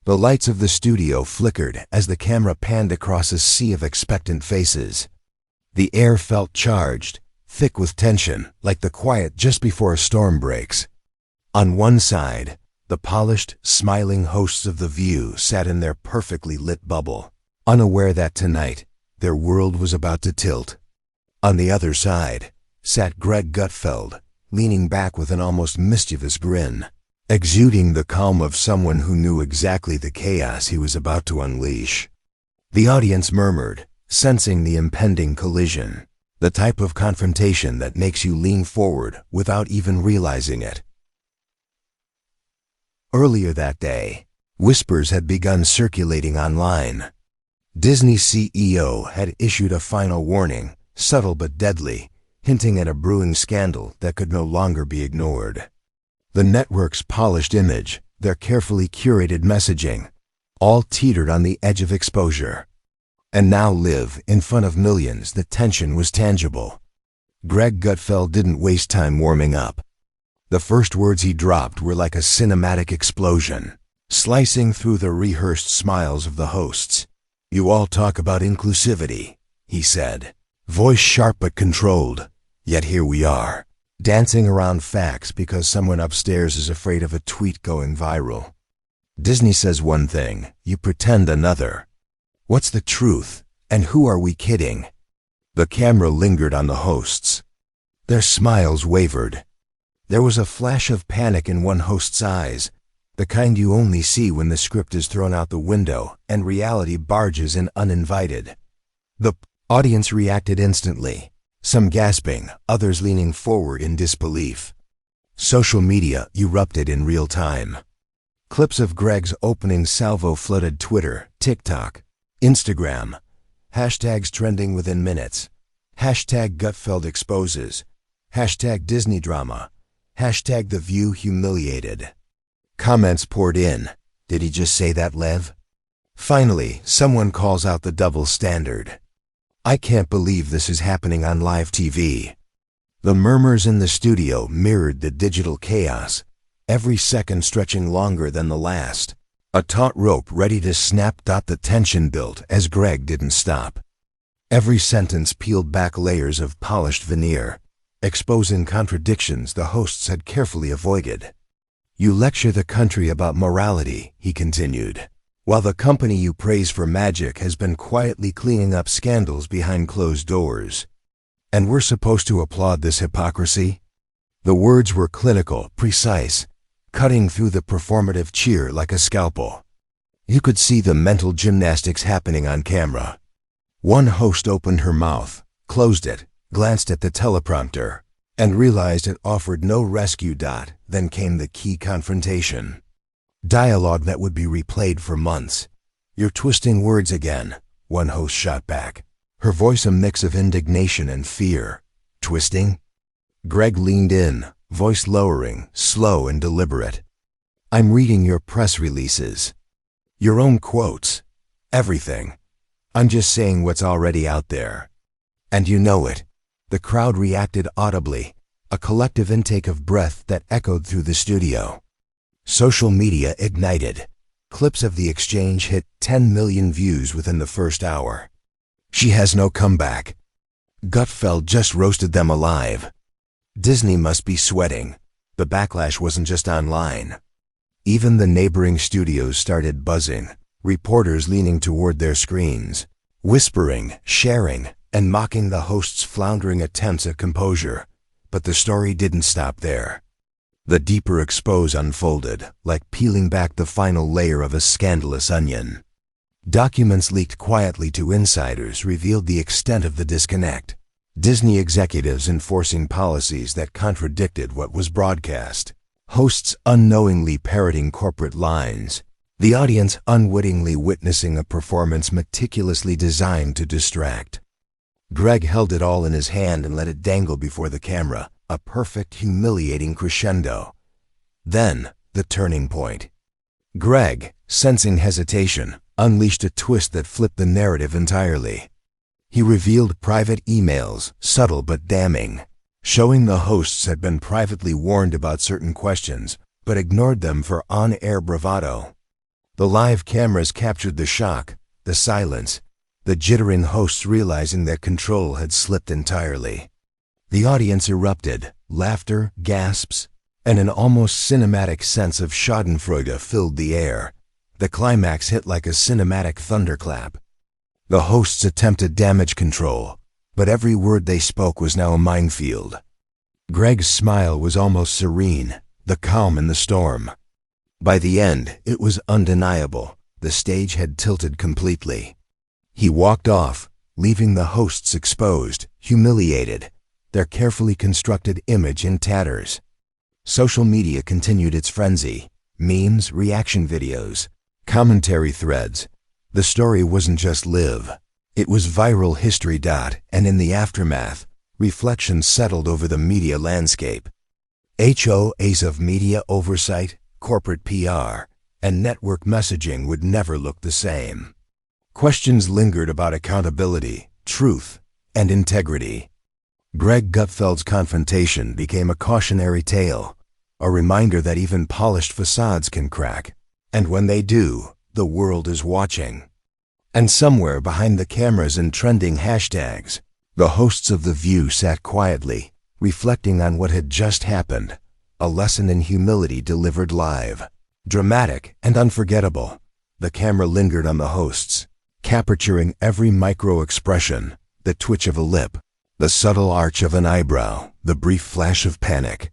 The lights of the studio flickered as the camera panned across a sea of expectant faces. The air felt charged, thick with tension, like the quiet just before a storm breaks. On one side, the polished, smiling hosts of The View sat in their perfectly lit bubble, unaware that tonight, their world was about to tilt. On the other side, sat Greg Gutfeld, leaning back with an almost mischievous grin, exuding the calm of someone who knew exactly the chaos he was about to unleash. The audience murmured, sensing the impending collision, the type of confrontation that makes you lean forward without even realizing it. Earlier that day, whispers had begun circulating online. Disney's CEO had issued a final warning, subtle but deadly, hinting at a brewing scandal that could no longer be ignored. The network's polished image, their carefully curated messaging, all teetered on the edge of exposure. And now live in front of millions, the tension was tangible. Greg Gutfeld didn't waste time warming up. The first words he dropped were like a cinematic explosion, slicing through the rehearsed smiles of the hosts. "You all talk about inclusivity," he said, voice sharp but controlled. "Yet here we are, dancing around facts because someone upstairs is afraid of a tweet going viral. Disney says one thing, you pretend another. What's the truth, and who are we kidding?" The camera lingered on the hosts. Their smiles wavered. There was a flash of panic in one host's eyes, the kind you only see when the script is thrown out the window and reality barges in uninvited. The audience reacted instantly, some gasping, others leaning forward in disbelief. Social media erupted in real time. Clips of Greg's opening salvo flooded Twitter, TikTok, Instagram. Hashtags trending within minutes. Hashtag Gutfeld exposes. Hashtag Disney drama. Hashtag The View humiliated. Comments poured in. Did he just say that, Lev? Finally, someone calls out the double standard. I can't believe this is happening on live TV. The murmurs in the studio mirrored the digital chaos, every second stretching longer than the last. A taut rope ready to snap. The tension built as Greg didn't stop. Every sentence peeled back layers of polished veneer, exposing contradictions the hosts had carefully avoided. You lecture the country about morality, he continued, while the company you praise for magic has been quietly cleaning up scandals behind closed doors. And we're supposed to applaud this hypocrisy? The words were clinical, precise, cutting through the performative cheer like a scalpel. You could see the mental gymnastics happening on camera. One host opened her mouth, closed it, glanced at the teleprompter, and realized it offered no rescue. Then came the key confrontation. Dialogue that would be replayed for months. "You're twisting words again," one host shot back, her voice a mix of indignation and fear. "Twisting?" Greg leaned in, voice lowering, slow and deliberate. "I'm reading your press releases. Your own quotes. Everything. I'm just saying what's already out there. And you know it." The crowd reacted audibly, a collective intake of breath that echoed through the studio. Social media ignited. Clips of the exchange hit 10 million views within the first hour. "She has no comeback. Gutfeld just roasted them alive. Disney must be sweating." The backlash wasn't just online. Even the neighboring studios started buzzing, reporters leaning toward their screens, whispering, sharing, and mocking the host's floundering attempts at composure. But the story didn't stop there. The deeper expose unfolded, like peeling back the final layer of a scandalous onion. Documents leaked quietly to insiders revealed the extent of the disconnect. Disney executives enforcing policies that contradicted what was broadcast. Hosts unknowingly parroting corporate lines. The audience unwittingly witnessing a performance meticulously designed to distract. Greg held it all in his hand and let it dangle before the camera, a perfect, humiliating crescendo. Then, the turning point. Greg, sensing hesitation, unleashed a twist that flipped the narrative entirely. He revealed private emails, subtle but damning, showing the hosts had been privately warned about certain questions, but ignored them for on-air bravado. The live cameras captured the shock, the silence, the jittering hosts realizing that control had slipped entirely. The audience erupted, laughter, gasps, and an almost cinematic sense of schadenfreude filled the air. The climax hit like a cinematic thunderclap. The hosts attempted damage control, but every word they spoke was now a minefield. Greg's smile was almost serene, the calm in the storm. By the end, it was undeniable. The stage had tilted completely. He walked off, leaving the hosts exposed, humiliated, their carefully constructed image in tatters. Social media continued its frenzy. Memes, reaction videos, commentary threads. The story wasn't just live. It was viral history. And in the aftermath, reflections settled over the media landscape. HOAs of media oversight, corporate PR, and network messaging would never look the same. Questions lingered about accountability, truth, and integrity. Greg Gutfeld's confrontation became a cautionary tale, a reminder that even polished facades can crack, and when they do, the world is watching. And somewhere behind the cameras and trending hashtags, the hosts of The View sat quietly, reflecting on what had just happened, a lesson in humility delivered live. Dramatic and unforgettable, the camera lingered on the hosts, capturing every micro-expression, the twitch of a lip, the subtle arch of an eyebrow, the brief flash of panic.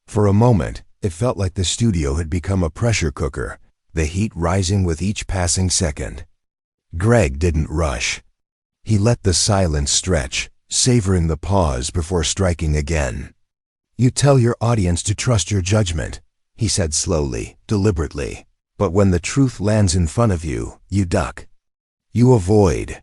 For a moment, it felt like the studio had become a pressure cooker, the heat rising with each passing second. Greg didn't rush. He let the silence stretch, savoring the pause before striking again. "You tell your audience to trust your judgment," he said slowly, deliberately. "But when the truth lands in front of you, you duck. You avoid.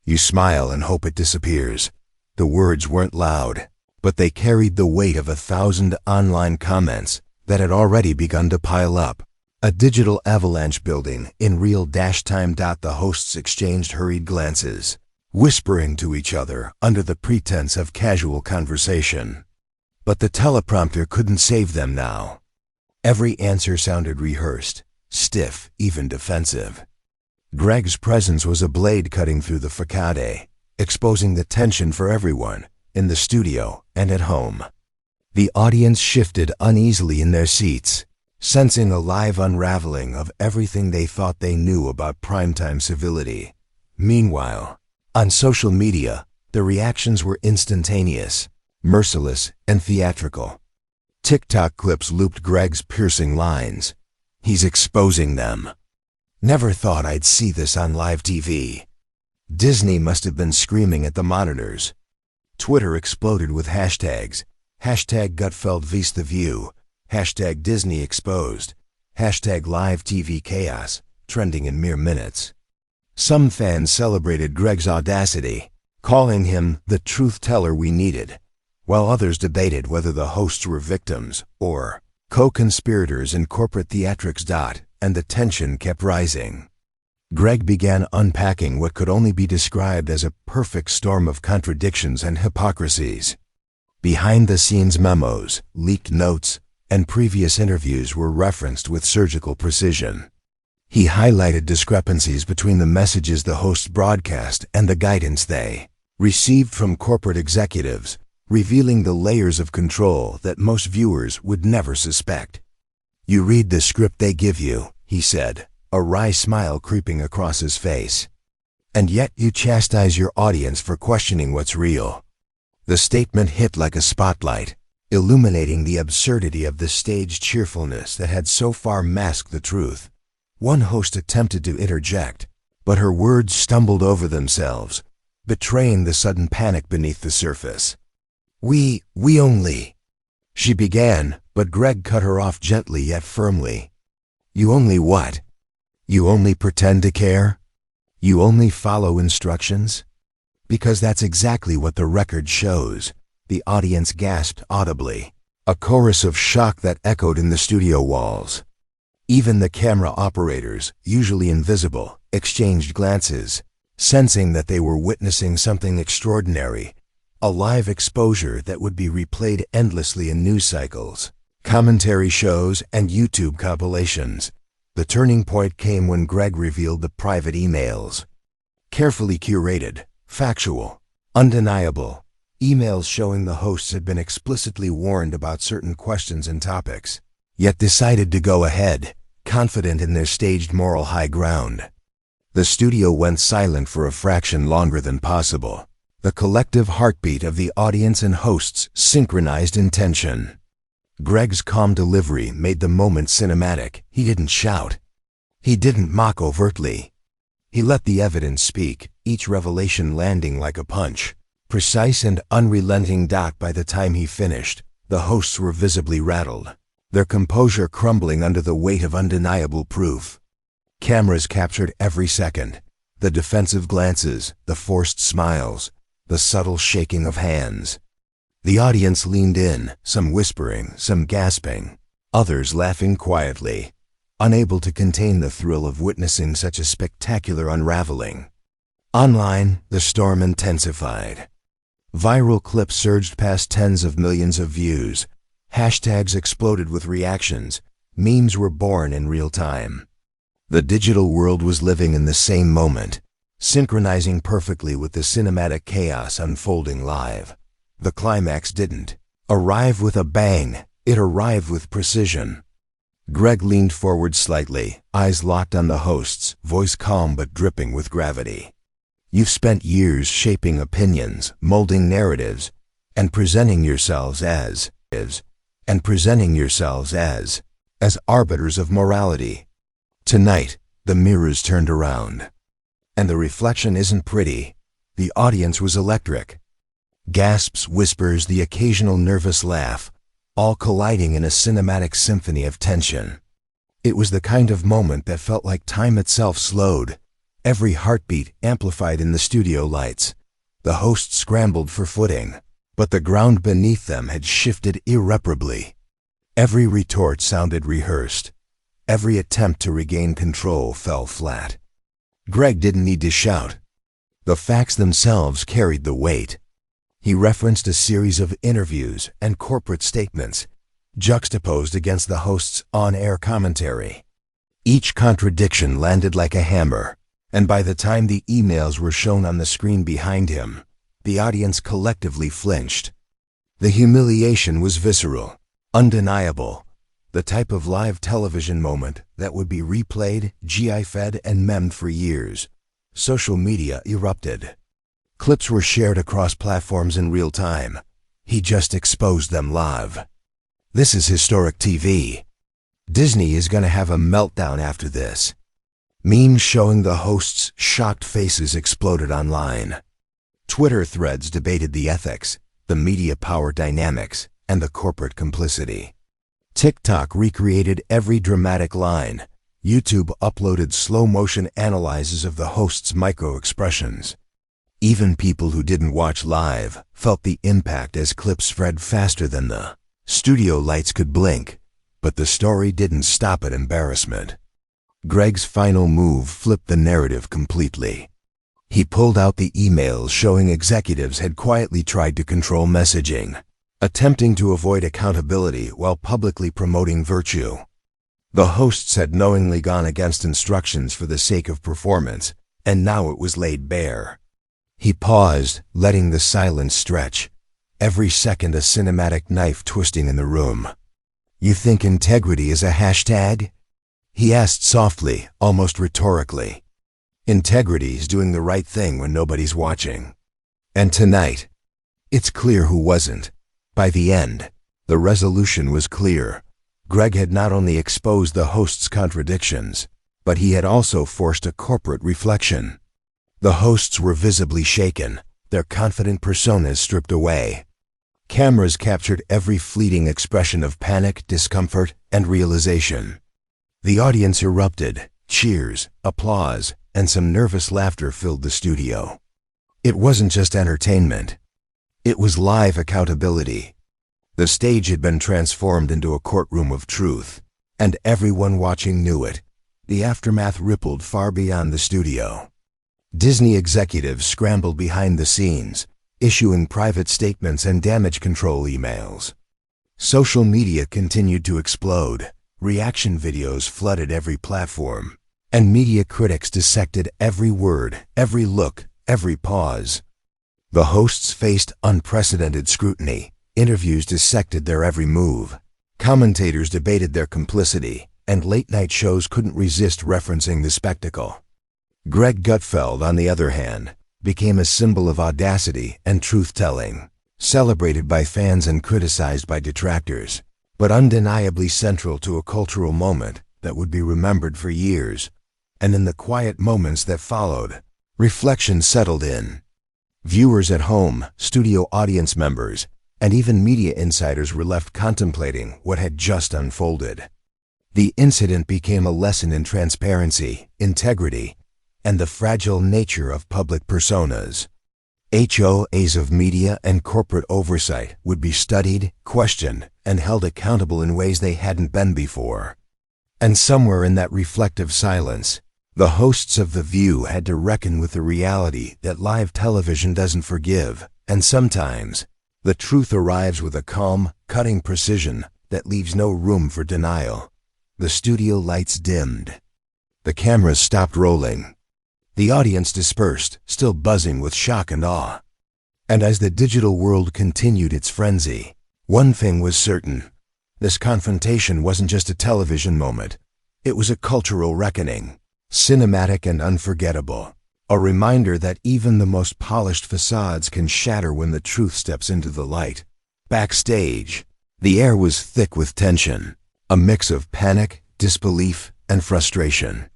You smile and hope it disappears." The words weren't loud, but they carried the weight of 1,000 online comments that had already begun to pile up. A digital avalanche building in real time. The hosts exchanged hurried glances, whispering to each other under the pretense of casual conversation. But the teleprompter couldn't save them now. Every answer sounded rehearsed, stiff, even defensive. Greg's presence was a blade cutting through the facade, exposing the tension for everyone, in the studio and at home. The audience shifted uneasily in their seats, sensing a live unraveling of everything they thought they knew about primetime civility. Meanwhile, on social media, the reactions were instantaneous, merciless, and theatrical. TikTok clips looped Greg's piercing lines. "He's exposing them. Never thought I'd see this on live TV." Disney must have been screaming at the monitors. Twitter exploded with hashtags. Hashtag Gutfeld vs The View. Hashtag Disney exposed. Hashtag live TV chaos, trending in mere minutes. Some fans celebrated Greg's audacity, calling him the truth teller we needed, while others debated whether the hosts were victims or co-conspirators in corporate theatrics. And the tension kept rising. Greg began unpacking what could only be described as a perfect storm of contradictions and hypocrisies. Behind-the-scenes memos, leaked notes, and previous interviews were referenced with surgical precision. He highlighted discrepancies between the messages the hosts broadcast and the guidance they received from corporate executives, revealing the layers of control that most viewers would never suspect. "You read the script they give you," he said, a wry smile creeping across his face. "And yet you chastise your audience for questioning what's real." The statement hit like a spotlight, illuminating the absurdity of the staged cheerfulness that had so far masked the truth. One host attempted to interject, but her words stumbled over themselves, betraying the sudden panic beneath the surface. We only," she began, but Greg cut her off gently yet firmly. "You only what? You only pretend to care? You only follow instructions?" "Because that's exactly what the record shows," the audience gasped audibly, a chorus of shock that echoed in the studio walls. Even the camera operators, usually invisible, exchanged glances, sensing that they were witnessing something extraordinary, a live exposure that would be replayed endlessly in news cycles, commentary shows, and YouTube compilations. The turning point came when Greg revealed the private emails. Carefully curated, factual, undeniable, emails showing the hosts had been explicitly warned about certain questions and topics, yet decided to go ahead, confident in their staged moral high ground. The studio went silent for a fraction longer than possible. The collective heartbeat of the audience and hosts synchronized in tension. Greg's calm delivery made the moment cinematic. He didn't shout. He didn't mock overtly. He let the evidence speak, each revelation landing like a punch. Precise and unrelenting. By the time he finished, the hosts were visibly rattled, their composure crumbling under the weight of undeniable proof. Cameras captured every second, the defensive glances, the forced smiles, the subtle shaking of hands. The audience leaned in, some whispering, some gasping, others laughing quietly, unable to contain the thrill of witnessing such a spectacular unraveling. Online, the storm intensified. Viral clips surged past tens of millions of views. Hashtags exploded with reactions. Memes were born in real time. The digital world was living in the same moment, synchronizing perfectly with the cinematic chaos unfolding live. The climax didn't arrive with a bang, it arrived with precision. Greg leaned forward slightly, eyes locked on the hosts, voice calm but dripping with gravity. You've spent years shaping opinions, molding narratives, and presenting yourselves as arbiters of morality. Tonight, the mirrors turned around. And the reflection isn't pretty. The audience was electric. Gasps, whispers, the occasional nervous laugh, all colliding in a cinematic symphony of tension. It was the kind of moment that felt like time itself slowed, every heartbeat amplified in the studio lights. The hosts scrambled for footing, but the ground beneath them had shifted irreparably. Every retort sounded rehearsed. Every attempt to regain control fell flat. Greg didn't need to shout. The facts themselves carried the weight. He referenced a series of interviews and corporate statements, juxtaposed against the host's on-air commentary. Each contradiction landed like a hammer, and by the time the emails were shown on the screen behind him, the audience collectively flinched. The humiliation was visceral, undeniable, the type of live television moment that would be replayed, GIF-ed, and memed for years. Social media erupted. Clips were shared across platforms in real time. He just exposed them live. This is historic TV. Disney is going to have a meltdown after this. Memes showing the hosts' shocked faces exploded online. Twitter threads debated the ethics, the media power dynamics, and the corporate complicity. TikTok recreated every dramatic line. YouTube uploaded slow-motion analyses of the hosts' micro-expressions. Even people who didn't watch live felt the impact as clips spread faster than the studio lights could blink. But the story didn't stop at embarrassment. Greg's final move flipped the narrative completely. He pulled out the emails showing executives had quietly tried to control messaging, attempting to avoid accountability while publicly promoting virtue. The hosts had knowingly gone against instructions for the sake of performance, and now it was laid bare. He paused, letting the silence stretch, every second a cinematic knife twisting in the room. "You think integrity is a hashtag?" he asked softly, almost rhetorically. Integrity's doing the right thing when nobody's watching. And tonight, it's clear who wasn't. By the end, the resolution was clear. Greg had not only exposed the host's contradictions, but he had also forced a corporate reflection. The hosts were visibly shaken, their confident personas stripped away. Cameras captured every fleeting expression of panic, discomfort, and realization. The audience erupted. Cheers, applause, and some nervous laughter filled the studio. It wasn't just entertainment. It was live accountability. The stage had been transformed into a courtroom of truth, and everyone watching knew it. The aftermath rippled far beyond the studio. Disney executives scrambled behind the scenes, issuing private statements and damage control emails. Social media continued to explode. reaction videos flooded every platform, and media critics dissected every word, every look, every pause. The hosts faced unprecedented scrutiny. Interviews dissected their every move. Commentators debated their complicity, and late-night shows couldn't resist referencing the spectacle. Greg Gutfeld, on the other hand, became a symbol of audacity and truth-telling, celebrated by fans and criticized by detractors, but undeniably central to a cultural moment that would be remembered for years. And in the quiet moments that followed, reflection settled in. Viewers at home, studio audience members, and even media insiders were left contemplating what had just unfolded. The incident became a lesson in transparency, integrity, and the fragile nature of public personas. HOAs of media and corporate oversight would be studied, questioned, and held accountable in ways they hadn't been before. And somewhere in that reflective silence, the hosts of The View had to reckon with the reality that live television doesn't forgive, and sometimes the truth arrives with a calm, cutting precision that leaves no room for denial. The studio lights dimmed. The cameras stopped rolling. The audience dispersed, still buzzing with shock and awe. And as the digital world continued its frenzy, one thing was certain. This confrontation wasn't just a television moment. It was a cultural reckoning, cinematic and unforgettable. A reminder that even the most polished facades can shatter when the truth steps into the light. Backstage, the air was thick with tension, a mix of panic, disbelief, and frustration.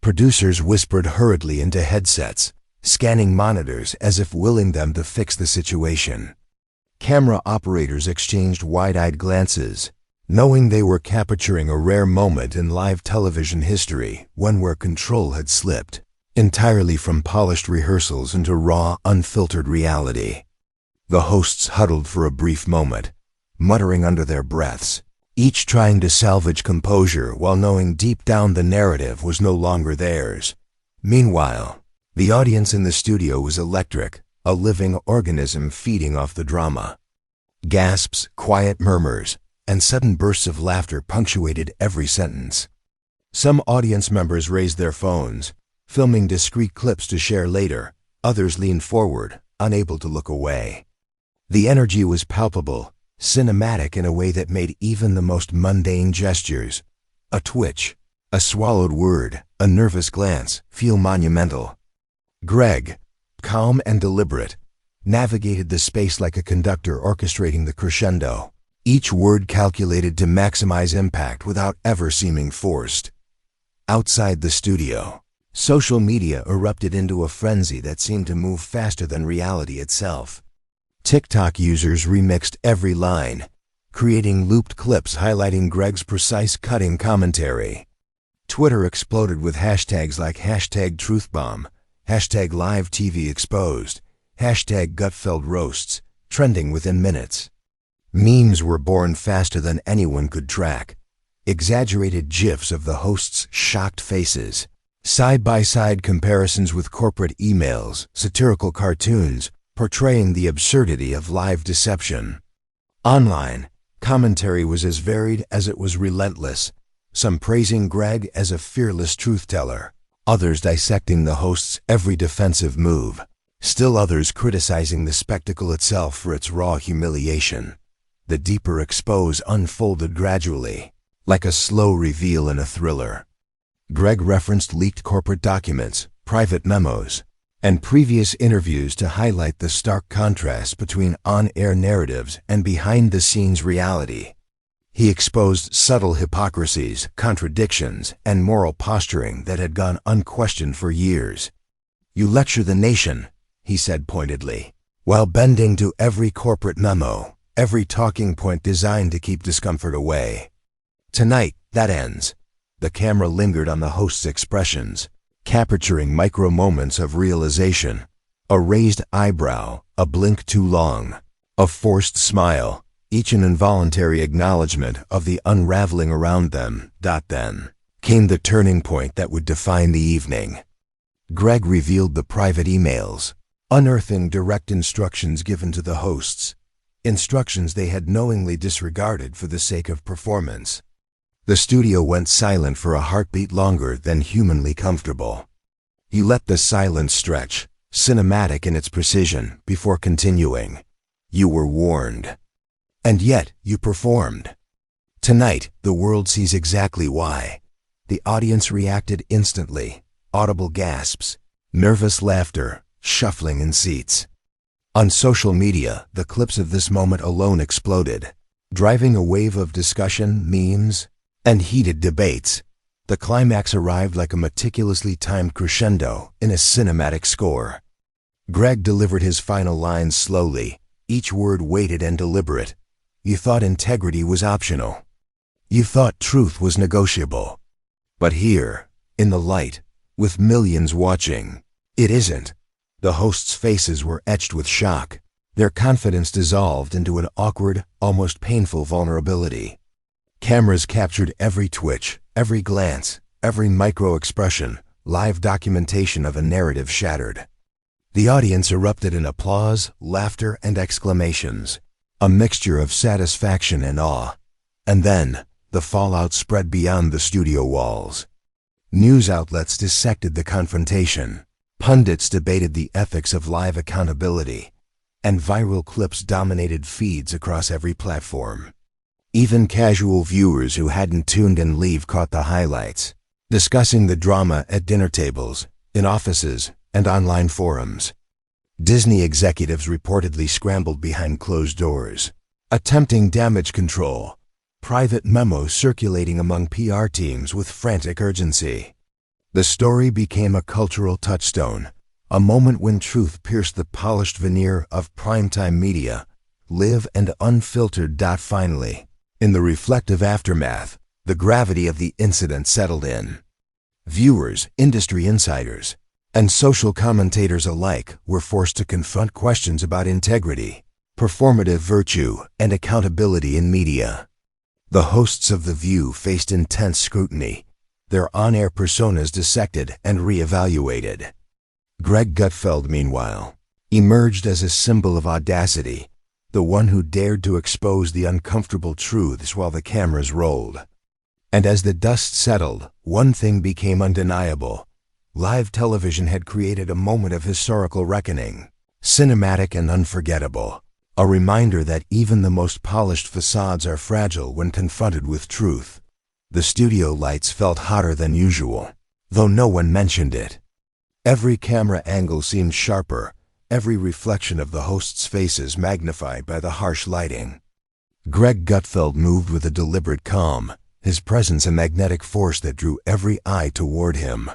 Producers whispered hurriedly into headsets, scanning monitors as if willing them to fix the situation. Camera operators exchanged wide-eyed glances, knowing they were capturing a rare moment in live television history, one where control had slipped entirely from polished rehearsals into raw, unfiltered reality. The hosts huddled for a brief moment, muttering under their breaths, each trying to salvage composure while knowing deep down the narrative was no longer theirs. Meanwhile, the audience in the studio was electric, a living organism feeding off the drama. Gasps, quiet murmurs, and sudden bursts of laughter punctuated every sentence. Some audience members raised their phones, filming discreet clips to share later. Others leaned forward, unable to look away. The energy was palpable, cinematic in a way that made even the most mundane gestures, a twitch, a swallowed word, a nervous glance, feel monumental. Greg, calm and deliberate, navigated the space like a conductor orchestrating the crescendo, each word calculated to maximize impact without ever seeming forced. Outside the studio, social media erupted into a frenzy that seemed to move faster than reality itself. TikTok users remixed every line, creating looped clips highlighting Greg's precise cutting commentary. Twitter exploded with hashtags like #TruthBomb, #LiveTVExposed, #GutfeldRoasts, trending within minutes. Memes were born faster than anyone could track. Exaggerated GIFs of the hosts' shocked faces, side-by-side comparisons with corporate emails, satirical cartoons, portraying the absurdity of live deception. Online, commentary was as varied as it was relentless, some praising Greg as a fearless truth-teller, others dissecting the host's every defensive move, still others criticizing the spectacle itself for its raw humiliation. The deeper expose unfolded gradually, like a slow reveal in a thriller. Greg referenced leaked corporate documents, private memos, and previous interviews to highlight the stark contrast between on-air narratives and behind-the-scenes reality. He exposed subtle hypocrisies, contradictions, and moral posturing that had gone unquestioned for years. "You lecture the nation," he said pointedly, while bending to every corporate memo, every talking point designed to keep discomfort away. Tonight, that ends. The camera lingered on the host's expressions, capturing micro moments of realization. A raised eyebrow, a blink too long, a forced smile, each an involuntary acknowledgement of the unraveling around them. Then came the turning point that would define the evening. Greg revealed the private emails, unearthing direct instructions given to the hosts, instructions they had knowingly disregarded for the sake of performance. The studio went silent for a heartbeat longer than humanly comfortable. He let the silence stretch, cinematic in its precision, before continuing. You were warned. And yet, you performed. Tonight, the world sees exactly why. The audience reacted instantly. Audible gasps, nervous laughter, shuffling in seats. On social media, the clips of this moment alone exploded, driving a wave of discussion, memes, and heated debates. The climax arrived like a meticulously timed crescendo in a cinematic score. Greg delivered his final lines slowly, each word weighted and deliberate. You thought integrity was optional. You thought truth was negotiable. But here, in the light, with millions watching, it isn't. The hosts' faces were etched with shock. Their confidence dissolved into an awkward, almost painful vulnerability. Cameras captured every twitch, every glance, every micro-expression, live documentation of a narrative shattered. The audience erupted in applause, laughter, and exclamations, a mixture of satisfaction and awe. And then, the fallout spread beyond the studio walls. News outlets dissected the confrontation. Pundits debated the ethics of live accountability, and viral clips dominated feeds across every platform. Even casual viewers who hadn't tuned in live caught the highlights, discussing the drama at dinner tables, in offices, and online forums. Disney executives reportedly scrambled behind closed doors, attempting damage control, private memos circulating among PR teams with frantic urgency. The story became a cultural touchstone, a moment when truth pierced the polished veneer of primetime media, live and unfiltered. Finally, in the reflective aftermath, the gravity of the incident settled in. Viewers, industry insiders, and social commentators alike were forced to confront questions about integrity, performative virtue, and accountability in media. The hosts of The View faced intense scrutiny, their on-air personas dissected and re-evaluated. Greg Gutfeld, meanwhile, emerged as a symbol of audacity, the one who dared to expose the uncomfortable truths while the cameras rolled. And as the dust settled, one thing became undeniable. Live television had created a moment of historical reckoning, cinematic and unforgettable, a reminder that even the most polished facades are fragile when confronted with truth. The studio lights felt hotter than usual, though no one mentioned it. Every camera angle seemed sharper, every reflection of the hosts' faces magnified by the harsh lighting. Greg Gutfeld moved with a deliberate calm, his presence a magnetic force that drew every eye toward him.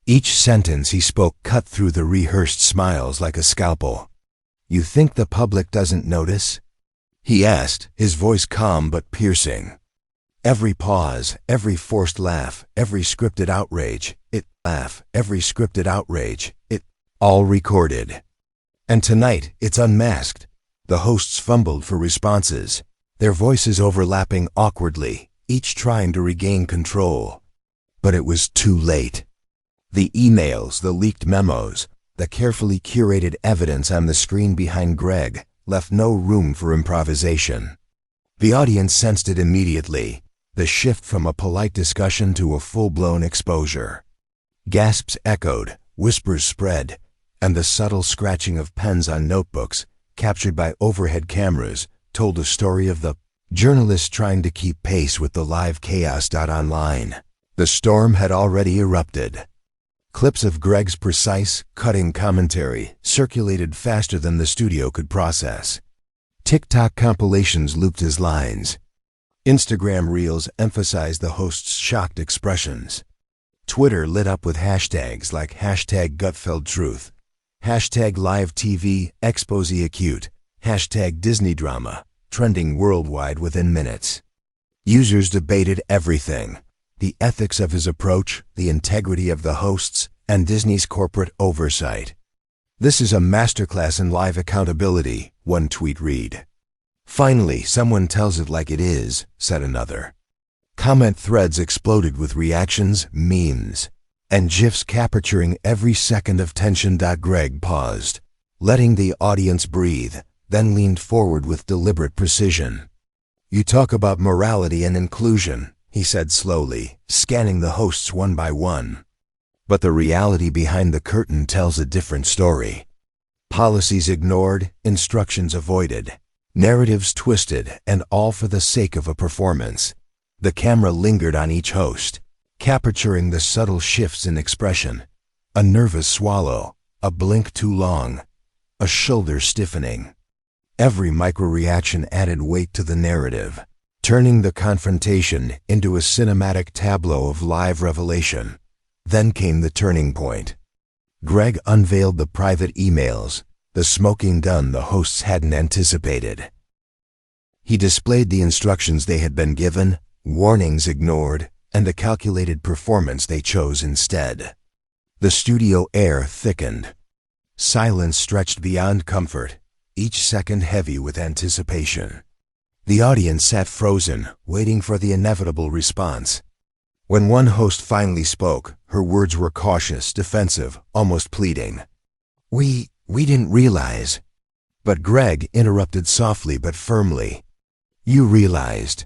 Each sentence he spoke cut through the rehearsed smiles like a scalpel. "You think the public doesn't notice?" he asked, his voice calm but piercing. Every pause, every forced laugh, every scripted outrage, all recorded. And tonight, it's unmasked. The hosts fumbled for responses, their voices overlapping awkwardly, each trying to regain control. But it was too late. The emails, the leaked memos, the carefully curated evidence on the screen behind Greg left no room for improvisation. The audience sensed it immediately, the shift from a polite discussion to a full-blown exposure. Gasps echoed, whispers spread, and the subtle scratching of pens on notebooks, captured by overhead cameras, told a story of the journalists trying to keep pace with the live chaos. Online, the storm had already erupted. Clips of Greg's precise, cutting commentary circulated faster than the studio could process. TikTok compilations looped his lines. Instagram reels emphasized the host's shocked expressions. Twitter lit up with hashtags like #GutfeldTruth, #LiveTV ExposeAcute, #DisneyDrama, trending worldwide within minutes. Users debated everything: the ethics of his approach, the integrity of the hosts, and Disney's corporate oversight. "This is a masterclass in live accountability," one tweet read. "Finally, someone tells it like it is," said another. Comment threads exploded with reactions, memes, and GIFs capturing every second of tension. Greg paused, letting the audience breathe, then leaned forward with deliberate precision. "You talk about morality and inclusion. he said slowly, scanning the hosts one by one. But the reality behind the curtain tells a different story. Policies ignored, instructions avoided, narratives twisted, and all for the sake of a performance. The camera lingered on each host, capturing the subtle shifts in expression. A nervous swallow, a blink too long, a shoulder stiffening. Every micro-reaction added weight to the narrative, turning the confrontation into a cinematic tableau of live revelation. Then came the turning point. Greg unveiled the private emails, the smoking gun the hosts hadn't anticipated. He displayed the instructions they had been given, warnings ignored, and the calculated performance they chose instead. The studio air thickened. Silence stretched beyond comfort, each second heavy with anticipation. The audience sat frozen, waiting for the inevitable response. When one host finally spoke, her words were cautious, defensive, almost pleading. We didn't realize." But Greg interrupted softly but firmly. "You realized.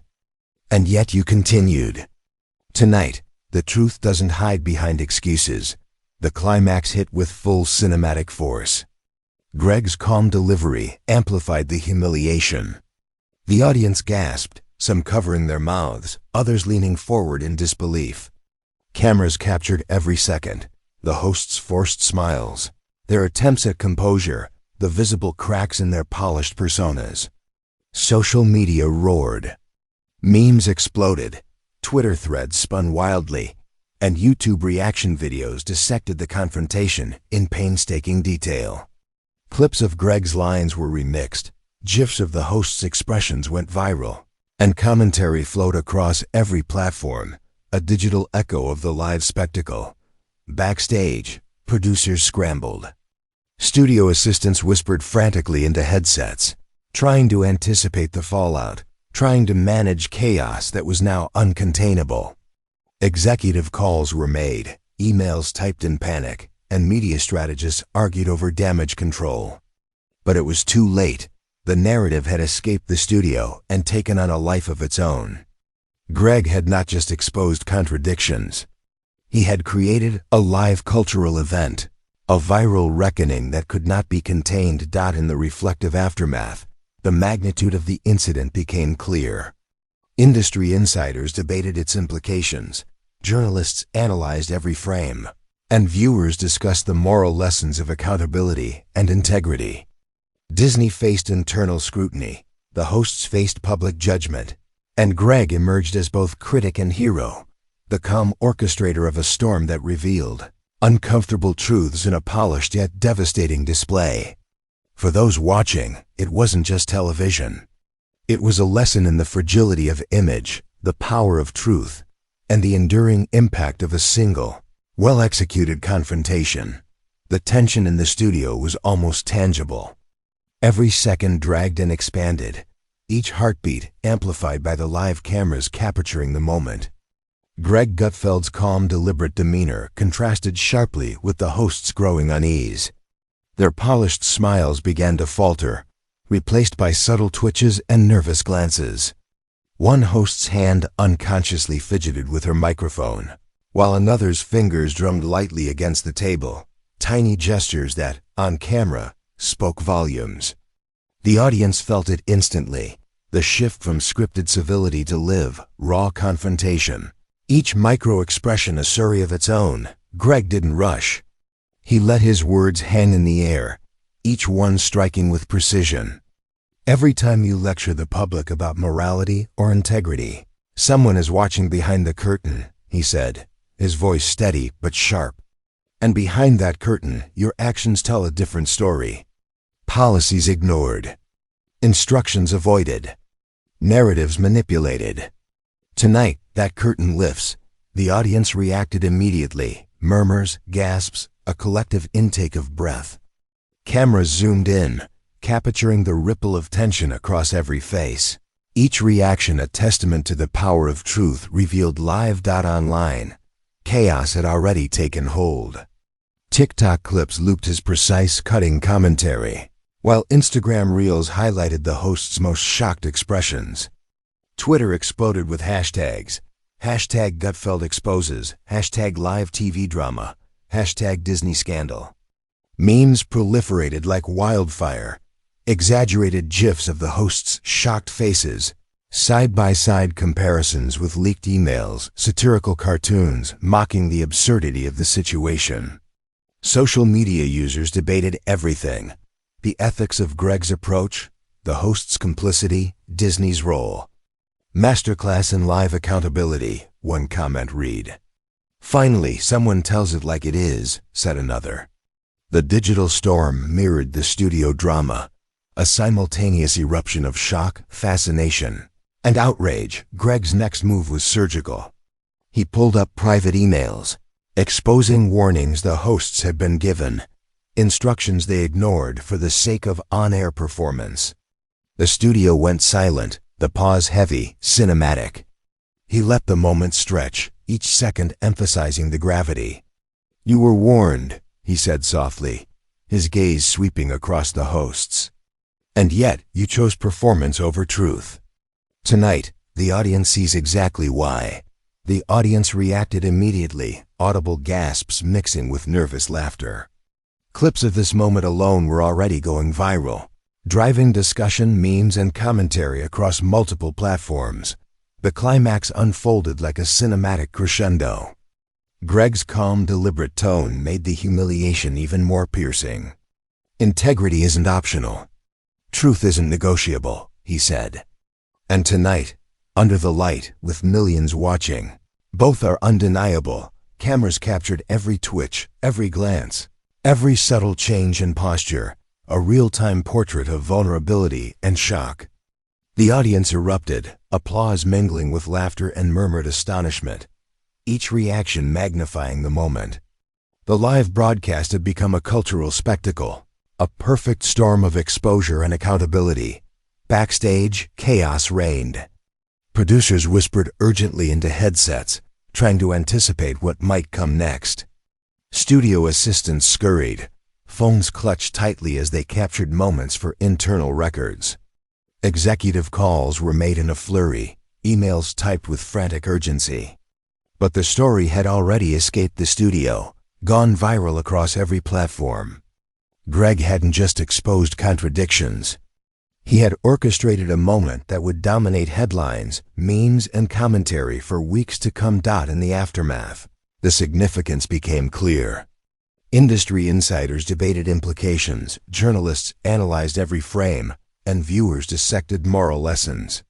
And yet you continued. Tonight, the truth doesn't hide behind excuses." The climax hit with full cinematic force. Greg's calm delivery amplified the humiliation. The audience gasped, some covering their mouths, others leaning forward in disbelief. Cameras captured every second, the hosts' forced smiles, their attempts at composure, the visible cracks in their polished personas. Social media roared. Memes exploded, Twitter threads spun wildly, and YouTube reaction videos dissected the confrontation in painstaking detail. Clips of Greg's lines were remixed, GIFs of the host's expressions went viral, and commentary flowed across every platform, a digital echo of the live spectacle. Backstage, producers scrambled. Studio assistants whispered frantically into headsets, trying to anticipate the fallout, trying to manage chaos that was now uncontainable. Executive calls were made, emails typed in panic, and media strategists argued over damage control. But it was too late. The narrative had escaped the studio and taken on a life of its own. Greg had not just exposed contradictions. He had created a live cultural event, a viral reckoning that could not be contained. In the reflective aftermath, the magnitude of the incident became clear. Industry insiders debated its implications, journalists analyzed every frame, and viewers discussed the moral lessons of accountability and integrity. Disney faced internal scrutiny, the hosts faced public judgment, and Greg emerged as both critic and hero, the calm orchestrator of a storm that revealed uncomfortable truths in a polished yet devastating display. For those watching, it wasn't just television. It was a lesson in the fragility of image, the power of truth, and the enduring impact of a single, well-executed confrontation. The tension in the studio was almost tangible. Every second dragged and expanded, each heartbeat amplified by the live cameras capturing the moment. Greg Gutfeld's calm, deliberate demeanor contrasted sharply with the hosts' growing unease. Their polished smiles began to falter, replaced by subtle twitches and nervous glances. One host's hand unconsciously fidgeted with her microphone, while another's fingers drummed lightly against the table, tiny gestures that, on camera, spoke volumes. The audience felt it instantly, the shift from scripted civility to live, raw confrontation. Each micro-expression a story of its own. Greg didn't rush. He let his words hang in the air, each one striking with precision. Every time you lecture the public about morality or integrity, someone is watching behind the curtain, he said, his voice steady but sharp. And behind that curtain, your actions tell a different story. Policies ignored. Instructions avoided. Narratives manipulated. Tonight, that curtain lifts. The audience reacted immediately. Murmurs, gasps, a collective intake of breath. Cameras zoomed in, capturing the ripple of tension across every face. Each reaction a testament to the power of truth revealed live. Online, chaos had already taken hold. TikTok clips looped his precise, cutting commentary, while Instagram Reels highlighted the host's most shocked expressions. Twitter exploded with hashtags Hashtag Gutfeld exposes, hashtag live TV drama, hashtag Disney scandal. Memes proliferated like wildfire. Exaggerated GIFs of the hosts' shocked faces, side-by-side comparisons with leaked emails, satirical cartoons mocking the absurdity of the situation. Social media users debated everything: the ethics of Greg's approach, the host's complicity, Disney's role. Masterclass in live accountability, one comment read. Finally, someone tells it like it is, said another. The digital storm mirrored the studio drama, a simultaneous eruption of shock, fascination, and outrage. Greg's next move was surgical. He pulled up private emails, exposing warnings the hosts had been given, instructions they ignored for the sake of on-air performance. The studio went silent, the pause heavy, cinematic. He let the moment stretch, each second emphasizing the gravity. "You were warned," he said softly, his gaze sweeping across the hosts. "And yet, you chose performance over truth. Tonight, the audience sees exactly why." The audience reacted immediately, audible gasps mixing with nervous laughter. Clips of this moment alone were already going viral, driving discussion, memes, and commentary across multiple platforms. The climax unfolded like a cinematic crescendo. Greg's calm, deliberate tone made the humiliation even more piercing. "Integrity isn't optional. Truth isn't negotiable," he said. "And tonight, under the light, with millions watching, both are undeniable." Cameras captured every twitch, every glance, every subtle change in posture, a real-time portrait of vulnerability and shock. The audience erupted, applause mingling with laughter and murmured astonishment, each reaction magnifying the moment. The live broadcast had become a cultural spectacle, a perfect storm of exposure and accountability. Backstage, chaos reigned. Producers whispered urgently into headsets, trying to anticipate what might come next. Studio assistants scurried, phones clutched tightly as they captured moments for internal records. Executive calls were made in a flurry, emails typed with frantic urgency. But the story had already escaped the studio, gone viral across every platform. Greg hadn't just exposed contradictions. He had orchestrated a moment that would dominate headlines, memes, and commentary for weeks to come. In the aftermath, the significance became clear. Industry insiders debated implications, journalists analyzed every frame, and viewers dissected moral lessons.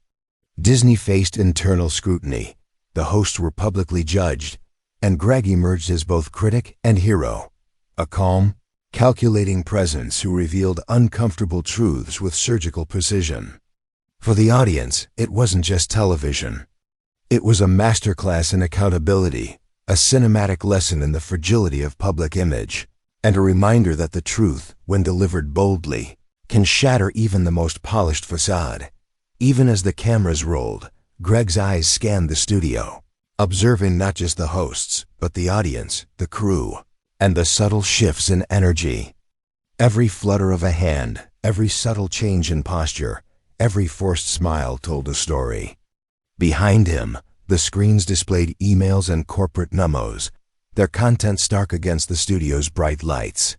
Disney faced internal scrutiny, the hosts were publicly judged, and Greg emerged as both critic and hero. A calm, calculating presence who revealed uncomfortable truths with surgical precision. For the audience, it wasn't just television. It was a masterclass in accountability, a cinematic lesson in the fragility of public image, and a reminder that the truth, when delivered boldly, can shatter even the most polished facade. Even as the cameras rolled, Greg's eyes scanned the studio, observing not just the hosts, but the audience, the crew, and the subtle shifts in energy. Every flutter of a hand, every subtle change in posture, every forced smile told a story. Behind him, the screens displayed emails and corporate memos, their content stark against the studio's bright lights.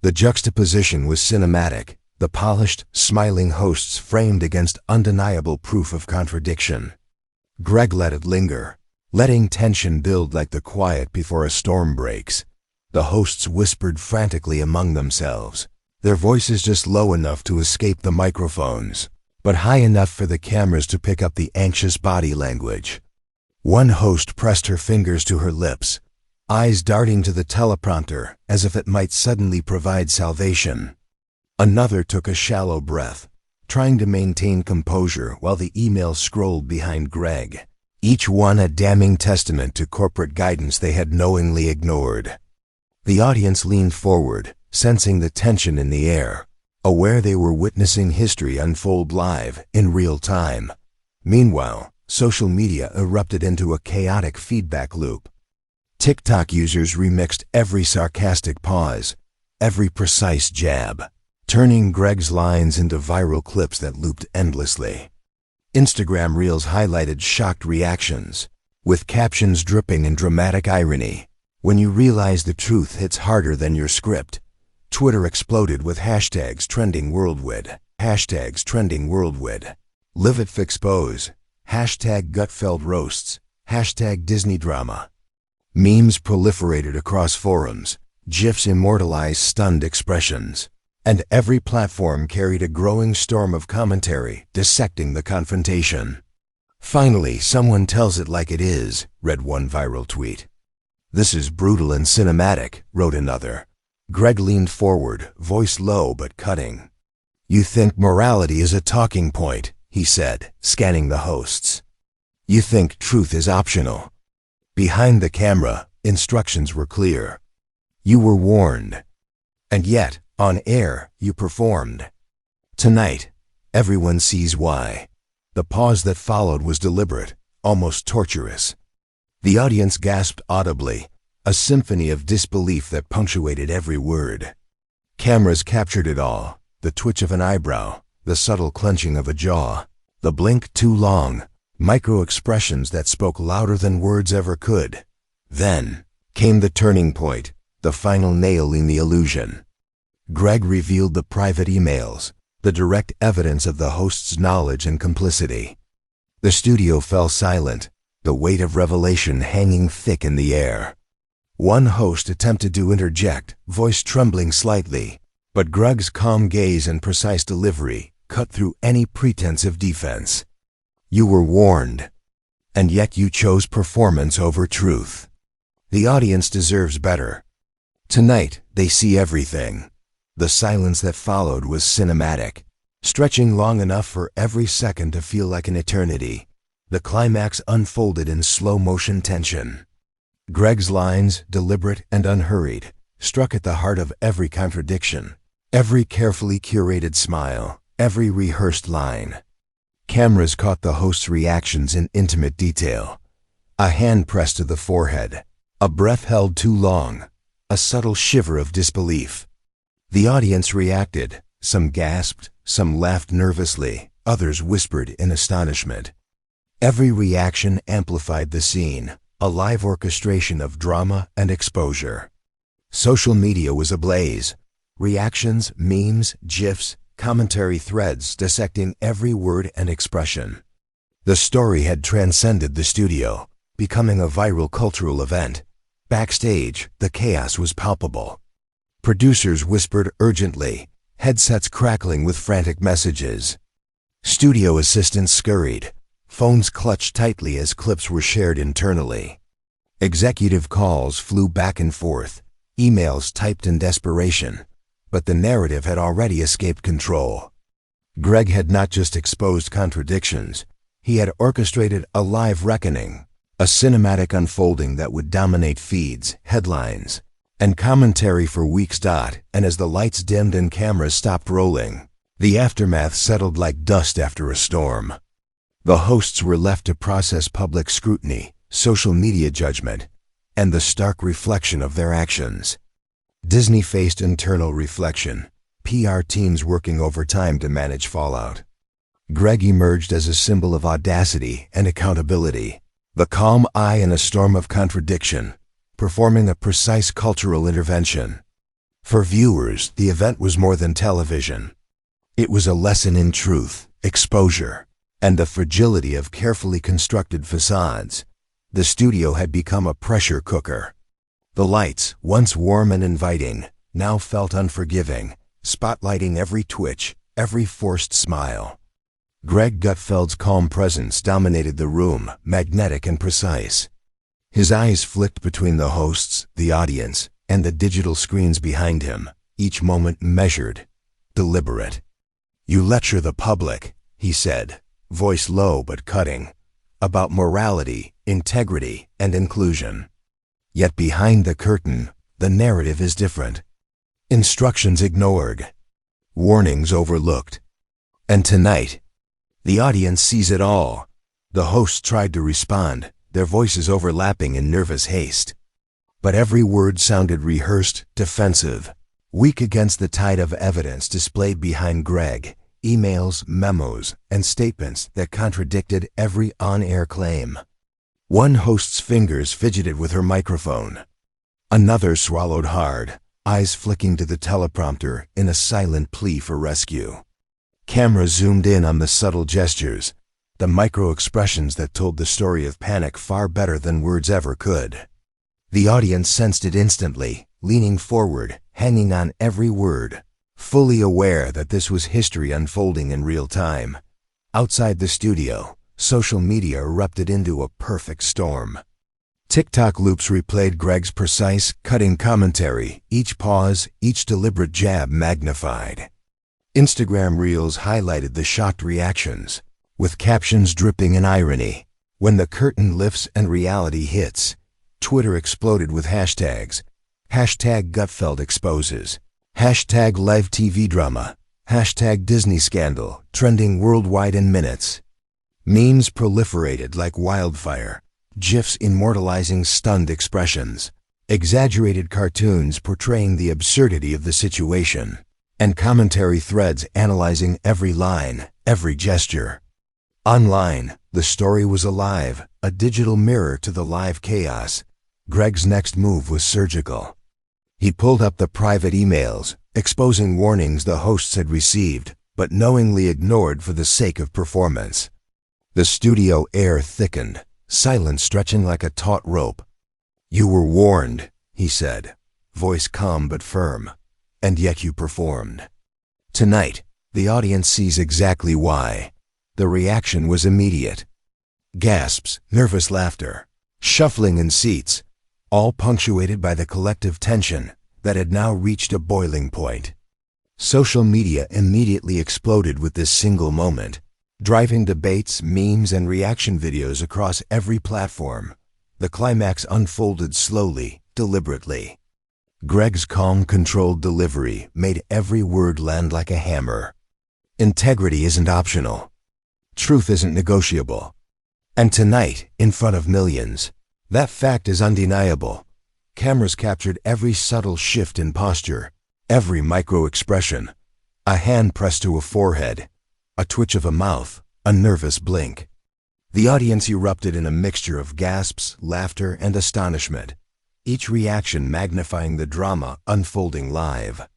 The juxtaposition was cinematic, the polished, smiling hosts framed against undeniable proof of contradiction. Greg let it linger, letting tension build like the quiet before a storm breaks. The hosts whispered frantically among themselves, their voices just low enough to escape the microphones, but high enough for the cameras to pick up the anxious body language. One host pressed her fingers to her lips, eyes darting to the teleprompter as if it might suddenly provide salvation. Another took a shallow breath, trying to maintain composure while the email scrolled behind Greg, each one a damning testament to corporate guidance they had knowingly ignored. The audience leaned forward, sensing the tension in the air, aware they were witnessing history unfold live, in real time. Meanwhile, social media erupted into a chaotic feedback loop. TikTok users remixed every sarcastic pause, every precise jab, turning Greg's lines into viral clips that looped endlessly. Instagram Reels highlighted shocked reactions, with captions dripping in dramatic irony. When you realize the truth hits harder than your script, Twitter exploded with hashtags trending worldwide. Hashtags trending worldwide. LiveItFixPose. Hashtag Gutfeld roasts. Hashtag Disney drama. Memes proliferated across forums. GIFs immortalized stunned expressions. And every platform carried a growing storm of commentary dissecting the confrontation. Finally, someone tells it like it is, read one viral tweet. This is brutal and cinematic, wrote another. Greg leaned forward, voice low but cutting. You think morality is a talking point, he said, scanning the hosts. You think truth is optional. Behind the camera, instructions were clear. You were warned. And yet, on air, you performed. Tonight, everyone sees why. The pause that followed was deliberate, almost torturous. The audience gasped audibly, a symphony of disbelief that punctuated every word. Cameras captured it all, the twitch of an eyebrow, the subtle clenching of a jaw, the blink too long, micro-expressions that spoke louder than words ever could. Then came the turning point, the final nail in the illusion. Greg revealed the private emails, the direct evidence of the host's knowledge and complicity. The studio fell silent, the weight of revelation hanging thick in the air. One host attempted to interject, voice trembling slightly, but Greg's calm gaze and precise delivery cut through any pretense of defense. You were warned, and yet you chose performance over truth. The audience deserves better. Tonight, they see everything. The silence that followed was cinematic, stretching long enough for every second to feel like an eternity. The climax unfolded in slow-motion tension. Greg's lines, deliberate and unhurried, struck at the heart of every contradiction, every carefully curated smile, every rehearsed line. Cameras caught the host's reactions in intimate detail. A hand pressed to the forehead, a breath held too long, a subtle shiver of disbelief. The audience reacted. Some gasped, some laughed nervously, others whispered in astonishment. Every reaction amplified the scene, a live orchestration of drama and exposure. Social media was ablaze. Reactions, memes, GIFs, commentary threads dissecting every word and expression. The story had transcended the studio, becoming a viral cultural event. Backstage, the chaos was palpable. Producers whispered urgently, headsets crackling with frantic messages. Studio assistants scurried, phones clutched tightly as clips were shared internally. Executive calls flew back and forth, emails typed in desperation, but the narrative had already escaped control. Greg had not just exposed contradictions, he had orchestrated a live reckoning, a cinematic unfolding that would dominate feeds, headlines, and commentary for weeks. And as the lights dimmed and cameras stopped rolling, the aftermath settled like dust after a storm. The hosts were left to process public scrutiny, social media judgment, and the stark reflection of their actions. Disney faced internal reflection, PR teams working overtime to manage fallout. Greg emerged as a symbol of audacity and accountability, the calm eye in a storm of contradiction, performing a precise cultural intervention. For viewers, the event was more than television. It was a lesson in truth, exposure, and the fragility of carefully constructed facades. The studio had become a pressure cooker. The lights, once warm and inviting, now felt unforgiving, spotlighting every twitch, every forced smile. Greg Gutfeld's calm presence dominated the room, magnetic and precise. His eyes flicked between the hosts, the audience, and the digital screens behind him, each moment measured, deliberate. You lecture the public, he said, voice low but cutting, about morality, integrity, and inclusion. Yet behind the curtain, the narrative is different. Instructions ignored, warnings overlooked. And tonight, the audience sees it all. The hosts tried to respond, their voices overlapping in nervous haste. But every word sounded rehearsed, defensive, weak against the tide of evidence displayed behind Greg, emails, memos, and statements that contradicted every on-air claim. One host's fingers fidgeted with her microphone. Another swallowed hard, eyes flicking to the teleprompter in a silent plea for rescue. Camera zoomed in on the subtle gestures, the micro-expressions that told the story of panic far better than words ever could. The audience sensed it instantly, leaning forward, hanging on every word, fully aware that this was history unfolding in real time. Outside the studio, social media erupted into a perfect storm. TikTok loops replayed Greg's precise, cutting commentary, each pause, each deliberate jab magnified. Instagram Reels highlighted the shocked reactions, with captions dripping in irony. When the curtain lifts and reality hits, Twitter exploded with hashtags. Hashtag Gutfeld exposes. Hashtag live TV drama. Hashtag Disney scandal, trending worldwide in minutes. Memes proliferated like wildfire, GIFs immortalizing stunned expressions, exaggerated cartoons portraying the absurdity of the situation, and commentary threads analyzing every line, every gesture. Online, the story was alive, a digital mirror to the live chaos. Greg's next move was surgical. He pulled up the private emails, exposing warnings the hosts had received, but knowingly ignored for the sake of performance. The studio air thickened, silence stretching like a taut rope. "You were warned," he said, voice calm but firm, "and yet you performed." Tonight, the audience sees exactly why. The reaction was immediate. Gasps, nervous laughter, shuffling in seats, all punctuated by the collective tension that had now reached a boiling point. Social media immediately exploded with this single moment, driving debates, memes, and reaction videos across every platform. The climax unfolded slowly, deliberately. Greg's calm, controlled delivery made every word land like a hammer. Integrity isn't optional. Truth isn't negotiable. And tonight, in front of millions, that fact is undeniable. Cameras captured every subtle shift in posture, every micro-expression, a hand pressed to a forehead, a twitch of a mouth, a nervous blink. The audience erupted in a mixture of gasps, laughter, and astonishment, each reaction magnifying the drama unfolding live.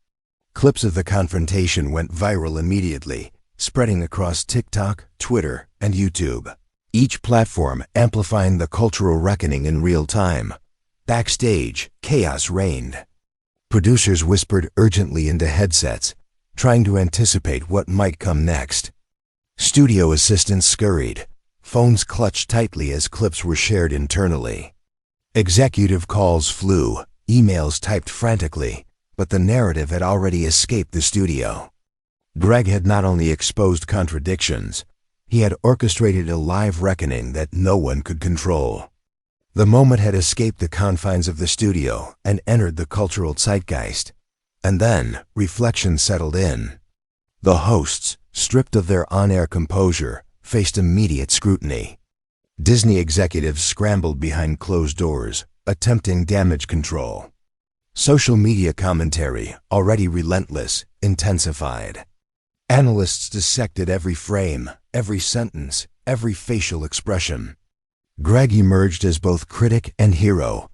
Clips of the confrontation went viral immediately, spreading across TikTok, Twitter, and YouTube, each platform amplifying the cultural reckoning in real time. Backstage, chaos reigned. Producers whispered urgently into headsets, trying to anticipate what might come next. Studio assistants scurried, phones clutched tightly as clips were shared internally. Executive calls flew, emails typed frantically, but the narrative had already escaped the studio. Greg had not only exposed contradictions, he had orchestrated a live reckoning that no one could control. The moment had escaped the confines of the studio and entered the cultural zeitgeist. And then, reflection settled in. The hosts, stripped of their on-air composure, faced immediate scrutiny. Disney executives scrambled behind closed doors, attempting damage control. Social media commentary, already relentless, intensified. Analysts dissected every frame, every sentence, every facial expression. Greg emerged as both critic and hero,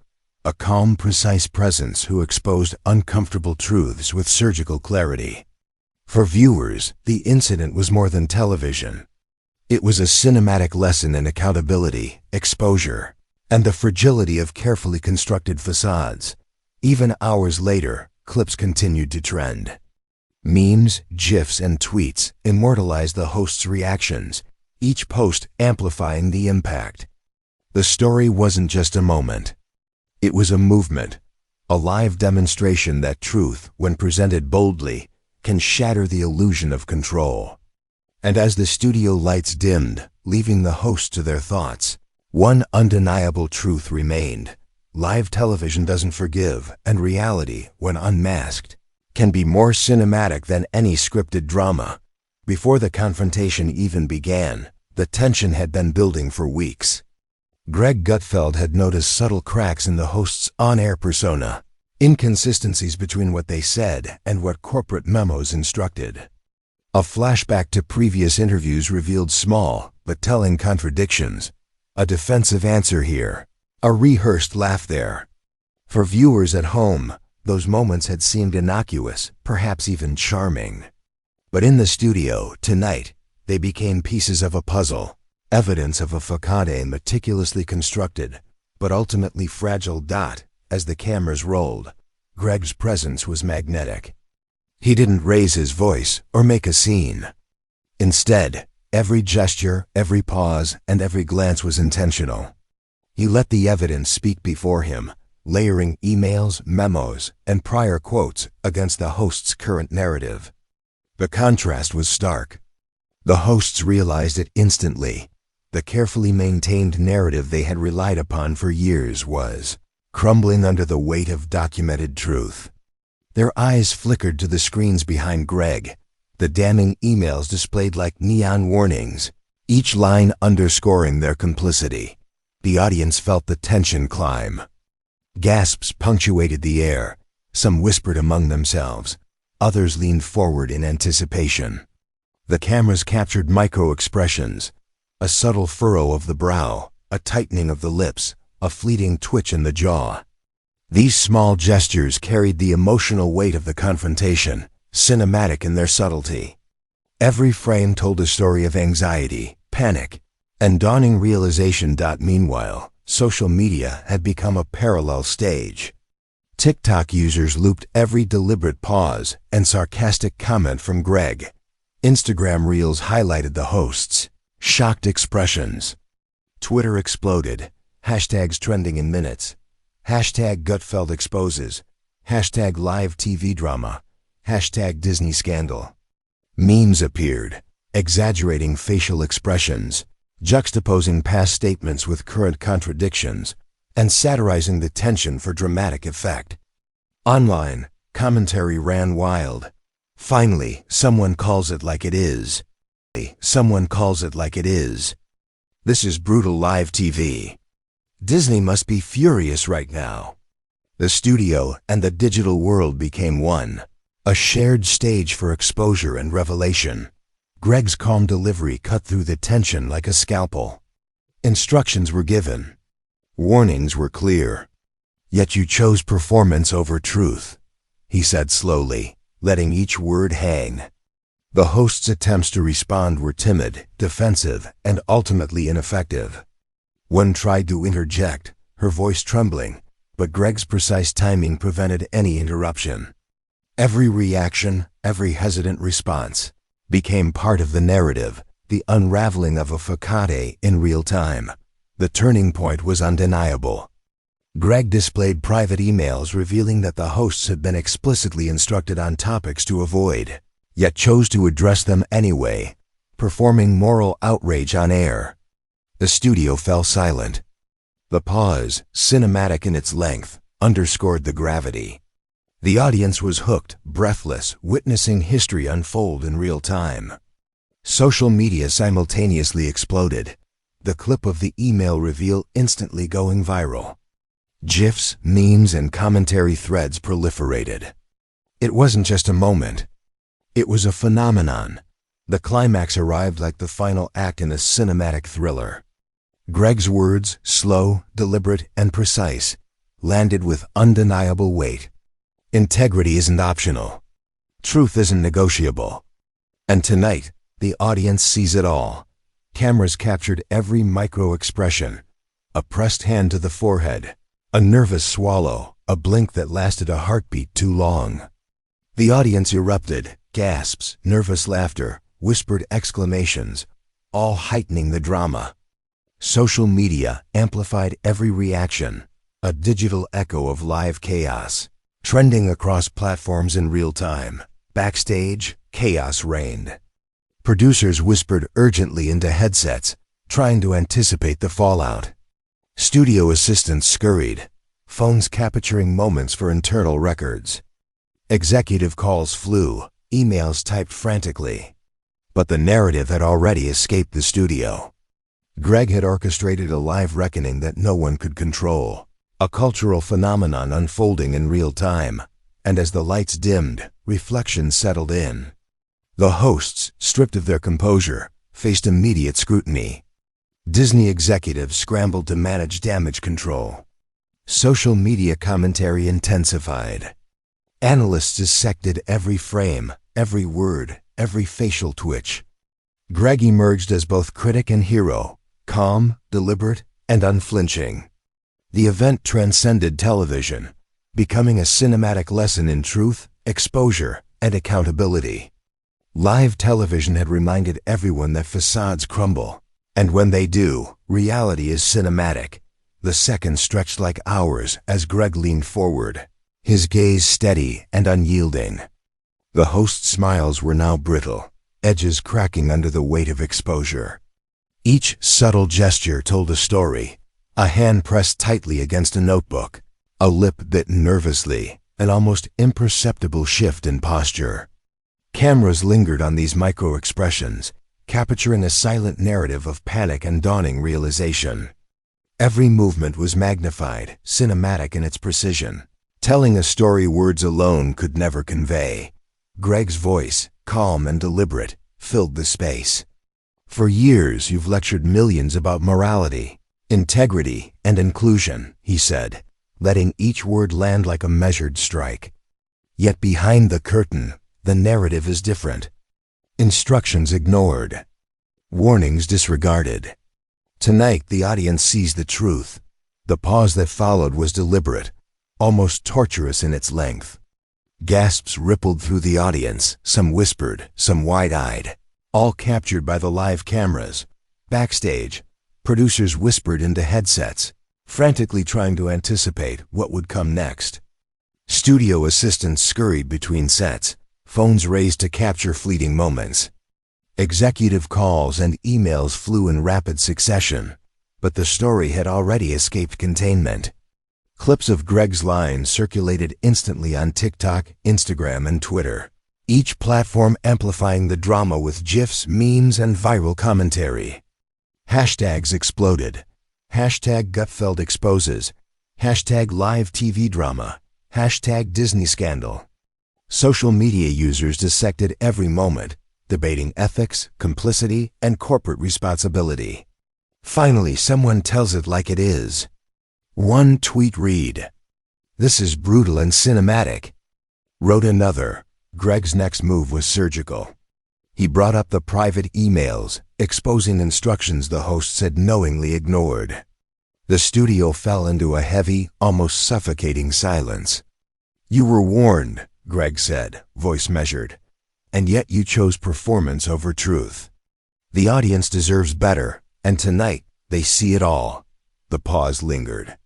a calm, precise presence who exposed uncomfortable truths with surgical clarity. For viewers, the incident was more than television. It was a cinematic lesson in accountability, exposure, and the fragility of carefully constructed facades. Even hours later, clips continued to trend. Memes, GIFs, and tweets immortalized the hosts' reactions, each post amplifying the impact. The story wasn't just a moment. It was a movement, a live demonstration that truth, when presented boldly, can shatter the illusion of control. And as the studio lights dimmed, leaving the hosts to their thoughts, one undeniable truth remained. Live television doesn't forgive, and reality, when unmasked, can be more cinematic than any scripted drama. Before the confrontation even began, the tension had been building for weeks. Greg Gutfeld had noticed subtle cracks in the hosts' on-air persona, inconsistencies between what they said and what corporate memos instructed. A flashback to previous interviews revealed small but telling contradictions. A defensive answer here. A rehearsed laugh there. For viewers at home, those moments had seemed innocuous, perhaps even charming. But in the studio, tonight, they became pieces of a puzzle, evidence of a facade meticulously constructed, but ultimately fragile. As the cameras rolled, Greg's presence was magnetic. He didn't raise his voice or make a scene. Instead, every gesture, every pause, and every glance was intentional. He let the evidence speak before him, layering emails, memos, and prior quotes against the host's current narrative. The contrast was stark. The hosts realized it instantly. The carefully maintained narrative they had relied upon for years was crumbling under the weight of documented truth. Their eyes flickered to the screens behind Greg, the damning emails displayed like neon warnings, each line underscoring their complicity. The audience felt the tension climb. Gasps punctuated the air. Some whispered among themselves. Others leaned forward in anticipation. The cameras captured micro-expressions, a subtle furrow of the brow, a tightening of the lips, a fleeting twitch in the jaw. These small gestures carried the emotional weight of the confrontation, cinematic in their subtlety. Every frame told a story of anxiety, panic, and dawning realization. Meanwhile, social media had become a parallel stage. TikTok users looped every deliberate pause and sarcastic comment from Greg. Instagram Reels highlighted the hosts' shocked expressions. Twitter exploded, hashtags trending in minutes. Hashtag Gutfeld exposes, hashtag live TV drama, hashtag Disney scandal. Memes appeared, exaggerating facial expressions, juxtaposing past statements with current contradictions, and satirizing the tension for dramatic effect. Online, commentary ran wild. Finally, someone calls it like it is. Someone calls it like it is. This is brutal live TV. Disney must be furious right now. The studio and the digital world became one, a shared stage for exposure and revelation. Greg's calm delivery cut through the tension like a scalpel. Instructions were given. Warnings were clear. Yet you chose performance over truth, he said slowly, letting each word hang. The host's attempts to respond were timid, defensive, and ultimately ineffective. One tried to interject, her voice trembling, but Greg's precise timing prevented any interruption. Every reaction, every hesitant response, became part of the narrative, the unraveling of a facade in real time. The turning point was undeniable. Greg displayed private emails revealing that the hosts had been explicitly instructed on topics to avoid, yet chose to address them anyway, performing moral outrage on air. The studio fell silent. The pause, cinematic in its length, underscored the gravity. The audience was hooked, breathless, witnessing history unfold in real time. Social media simultaneously exploded, the clip of the email reveal instantly going viral. GIFs, memes, and commentary threads proliferated. It wasn't just a moment. It was a phenomenon. The climax arrived like the final act in a cinematic thriller. Greg's words, slow, deliberate, and precise, landed with undeniable weight. Integrity isn't optional. Truth isn't negotiable. And tonight, the audience sees it all. Cameras captured every micro-expression. A pressed hand to the forehead, a nervous swallow, a blink that lasted a heartbeat too long. The audience erupted, gasps, nervous laughter, whispered exclamations, all heightening the drama. Social media amplified every reaction, a digital echo of live chaos, trending across platforms in real time. Backstage, chaos reigned. Producers whispered urgently into headsets, trying to anticipate the fallout. Studio assistants scurried, phones capturing moments for internal records. Executive calls flew, emails typed frantically. But the narrative had already escaped the studio. Greg had orchestrated a live reckoning that no one could control, a cultural phenomenon unfolding in real time, and as the lights dimmed, reflection settled in. The hosts, stripped of their composure, faced immediate scrutiny. Disney executives scrambled to manage damage control. Social media commentary intensified. Analysts dissected every frame, every word, every facial twitch. Greg emerged as both critic and hero, calm, deliberate, and unflinching. The event transcended television, becoming a cinematic lesson in truth, exposure, and accountability. Live television had reminded everyone that facades crumble, and when they do, reality is cinematic. The seconds stretched like hours as Greg leaned forward, his gaze steady and unyielding. The host's smiles were now brittle, edges cracking under the weight of exposure. Each subtle gesture told a story, a hand pressed tightly against a notebook, a lip bitten nervously, an almost imperceptible shift in posture. Cameras lingered on these micro-expressions, capturing a silent narrative of panic and dawning realization. Every movement was magnified, cinematic in its precision, telling a story words alone could never convey. Greg's voice, calm and deliberate, filled the space. For years you've lectured millions about morality, integrity, and inclusion, he said, letting each word land like a measured strike. Yet behind the curtain, the narrative is different. Instructions ignored. Warnings disregarded. Tonight the audience sees the truth. The pause that followed was deliberate, almost torturous in its length. Gasps rippled through the audience, some whispered, some wide-eyed, all captured by the live cameras. Backstage, producers whispered into headsets, frantically trying to anticipate what would come next. Studio assistants scurried between sets, phones raised to capture fleeting moments. Executive calls and emails flew in rapid succession, but the story had already escaped containment. Clips of Greg's lines circulated instantly on TikTok, Instagram, and Twitter, each platform amplifying the drama with GIFs, memes, and viral commentary. Hashtags exploded. Hashtag Gutfeld exposes. Hashtag live TV drama. Hashtag Disney scandal. Social media users dissected every moment, debating ethics, complicity, and corporate responsibility. Finally, someone tells it like it is. One tweet read, "This is brutal and cinematic." Wrote another, Greg's next move was surgical. He brought up the private emails, exposing instructions the hosts had knowingly ignored. The studio fell into a heavy, almost suffocating silence. "You were warned," Greg said, voice measured, "and yet you chose performance over truth. The audience deserves better, and tonight they see it all." The pause lingered.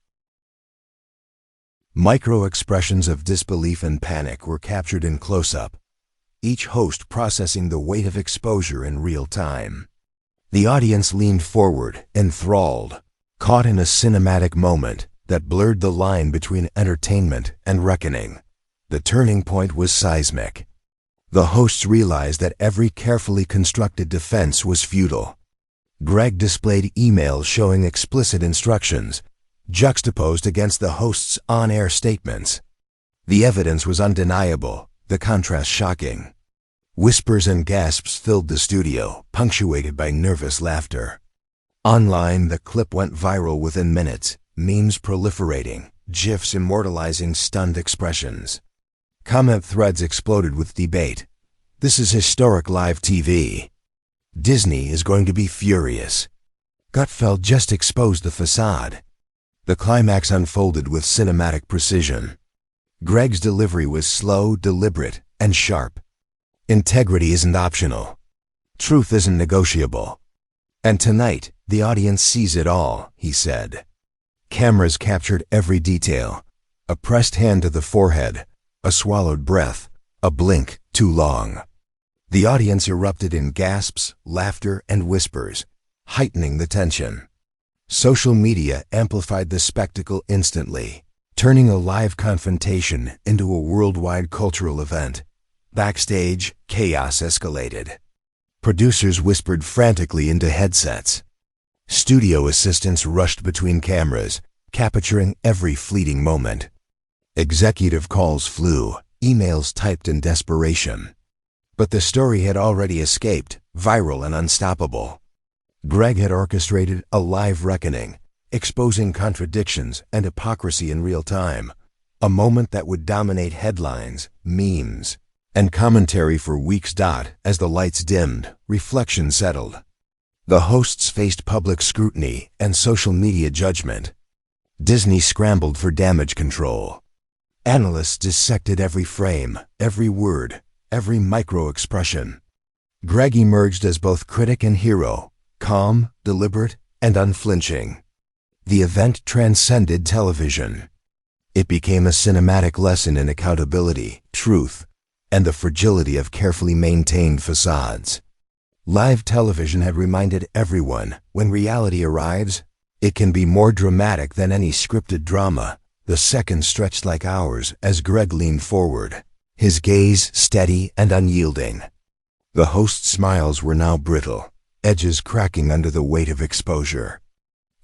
Micro-expressions of disbelief and panic were captured in close-up, each host processing the weight of exposure in real time. The audience leaned forward, enthralled, caught in a cinematic moment that blurred the line between entertainment and reckoning. The turning point was seismic. The hosts realized that every carefully constructed defense was futile. Greg displayed emails showing explicit instructions, juxtaposed against the host's on-air statements. The evidence was undeniable, the contrast shocking. Whispers and gasps filled the studio, punctuated by nervous laughter. Online, the clip went viral within minutes, memes proliferating, GIFs immortalizing stunned expressions. Comment threads exploded with debate. "This is historic live TV. Disney is going to be furious. Gutfeld just exposed the facade." The climax unfolded with cinematic precision. Greg's delivery was slow, deliberate, and sharp. Integrity isn't optional. Truth isn't negotiable. "And tonight, the audience sees it all," he said. Cameras captured every detail. A pressed hand to the forehead, a swallowed breath, a blink too long. The audience erupted in gasps, laughter, and whispers, heightening the tension. Social media amplified the spectacle instantly, turning a live confrontation into a worldwide cultural event. Backstage, chaos escalated. Producers whispered frantically into headsets. Studio assistants rushed between cameras, capturing every fleeting moment. Executive calls flew, emails typed in desperation. But the story had already escaped, viral and unstoppable. Greg had orchestrated a live reckoning, exposing contradictions and hypocrisy in real time, a moment that would dominate headlines, memes, and commentary for weeks. As the lights dimmed, reflection settled. The hosts faced public scrutiny and social media judgment. Disney scrambled for damage control. Analysts dissected every frame, every word, every micro-expression. Greg emerged as both critic and hero, calm, deliberate, and unflinching. The event transcended television. It became a cinematic lesson in accountability, truth, and the fragility of carefully maintained facades. Live television had reminded everyone, when reality arrives, it can be more dramatic than any scripted drama. The seconds stretched like hours as Greg leaned forward, his gaze steady and unyielding. The host's smiles were now brittle, edges cracking under the weight of exposure.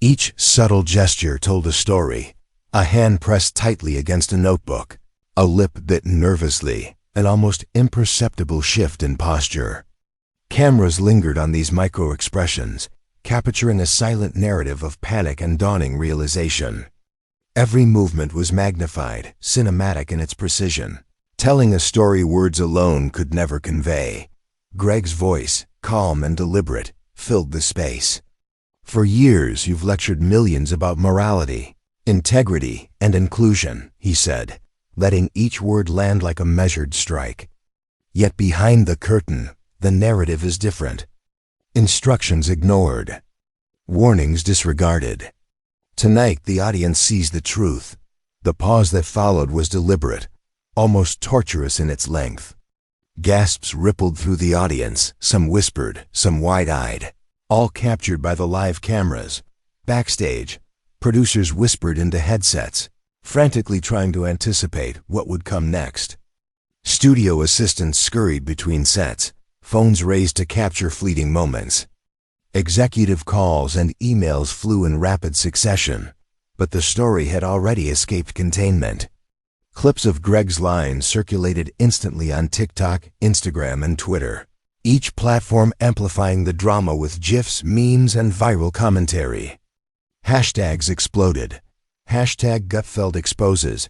Each subtle gesture told a story, a hand pressed tightly against a notebook, a lip bitten nervously, an almost imperceptible shift in posture. Cameras lingered on these micro-expressions, capturing a silent narrative of panic and dawning realization. Every movement was magnified, cinematic in its precision, telling a story words alone could never convey. Greg's voice, calm and deliberate, filled the space. For years you've lectured millions about morality, integrity, and inclusion, he said, letting each word land like a measured strike. Yet behind the curtain, the narrative is different. Instructions ignored. Warnings disregarded. Tonight the audience sees the truth. The pause that followed was deliberate, almost torturous in its length. Gasps rippled through the audience, some whispered, some wide-eyed, all captured by the live cameras. Backstage, producers whispered into headsets, frantically trying to anticipate what would come next. Studio assistants scurried between sets, phones raised to capture fleeting moments. Executive calls and emails flew in rapid succession, but the story had already escaped containment. Clips of Greg's lines circulated instantly on TikTok, Instagram, and Twitter, each platform amplifying the drama with GIFs, memes, and viral commentary. Hashtags exploded. Hashtag Gutfeld exposes.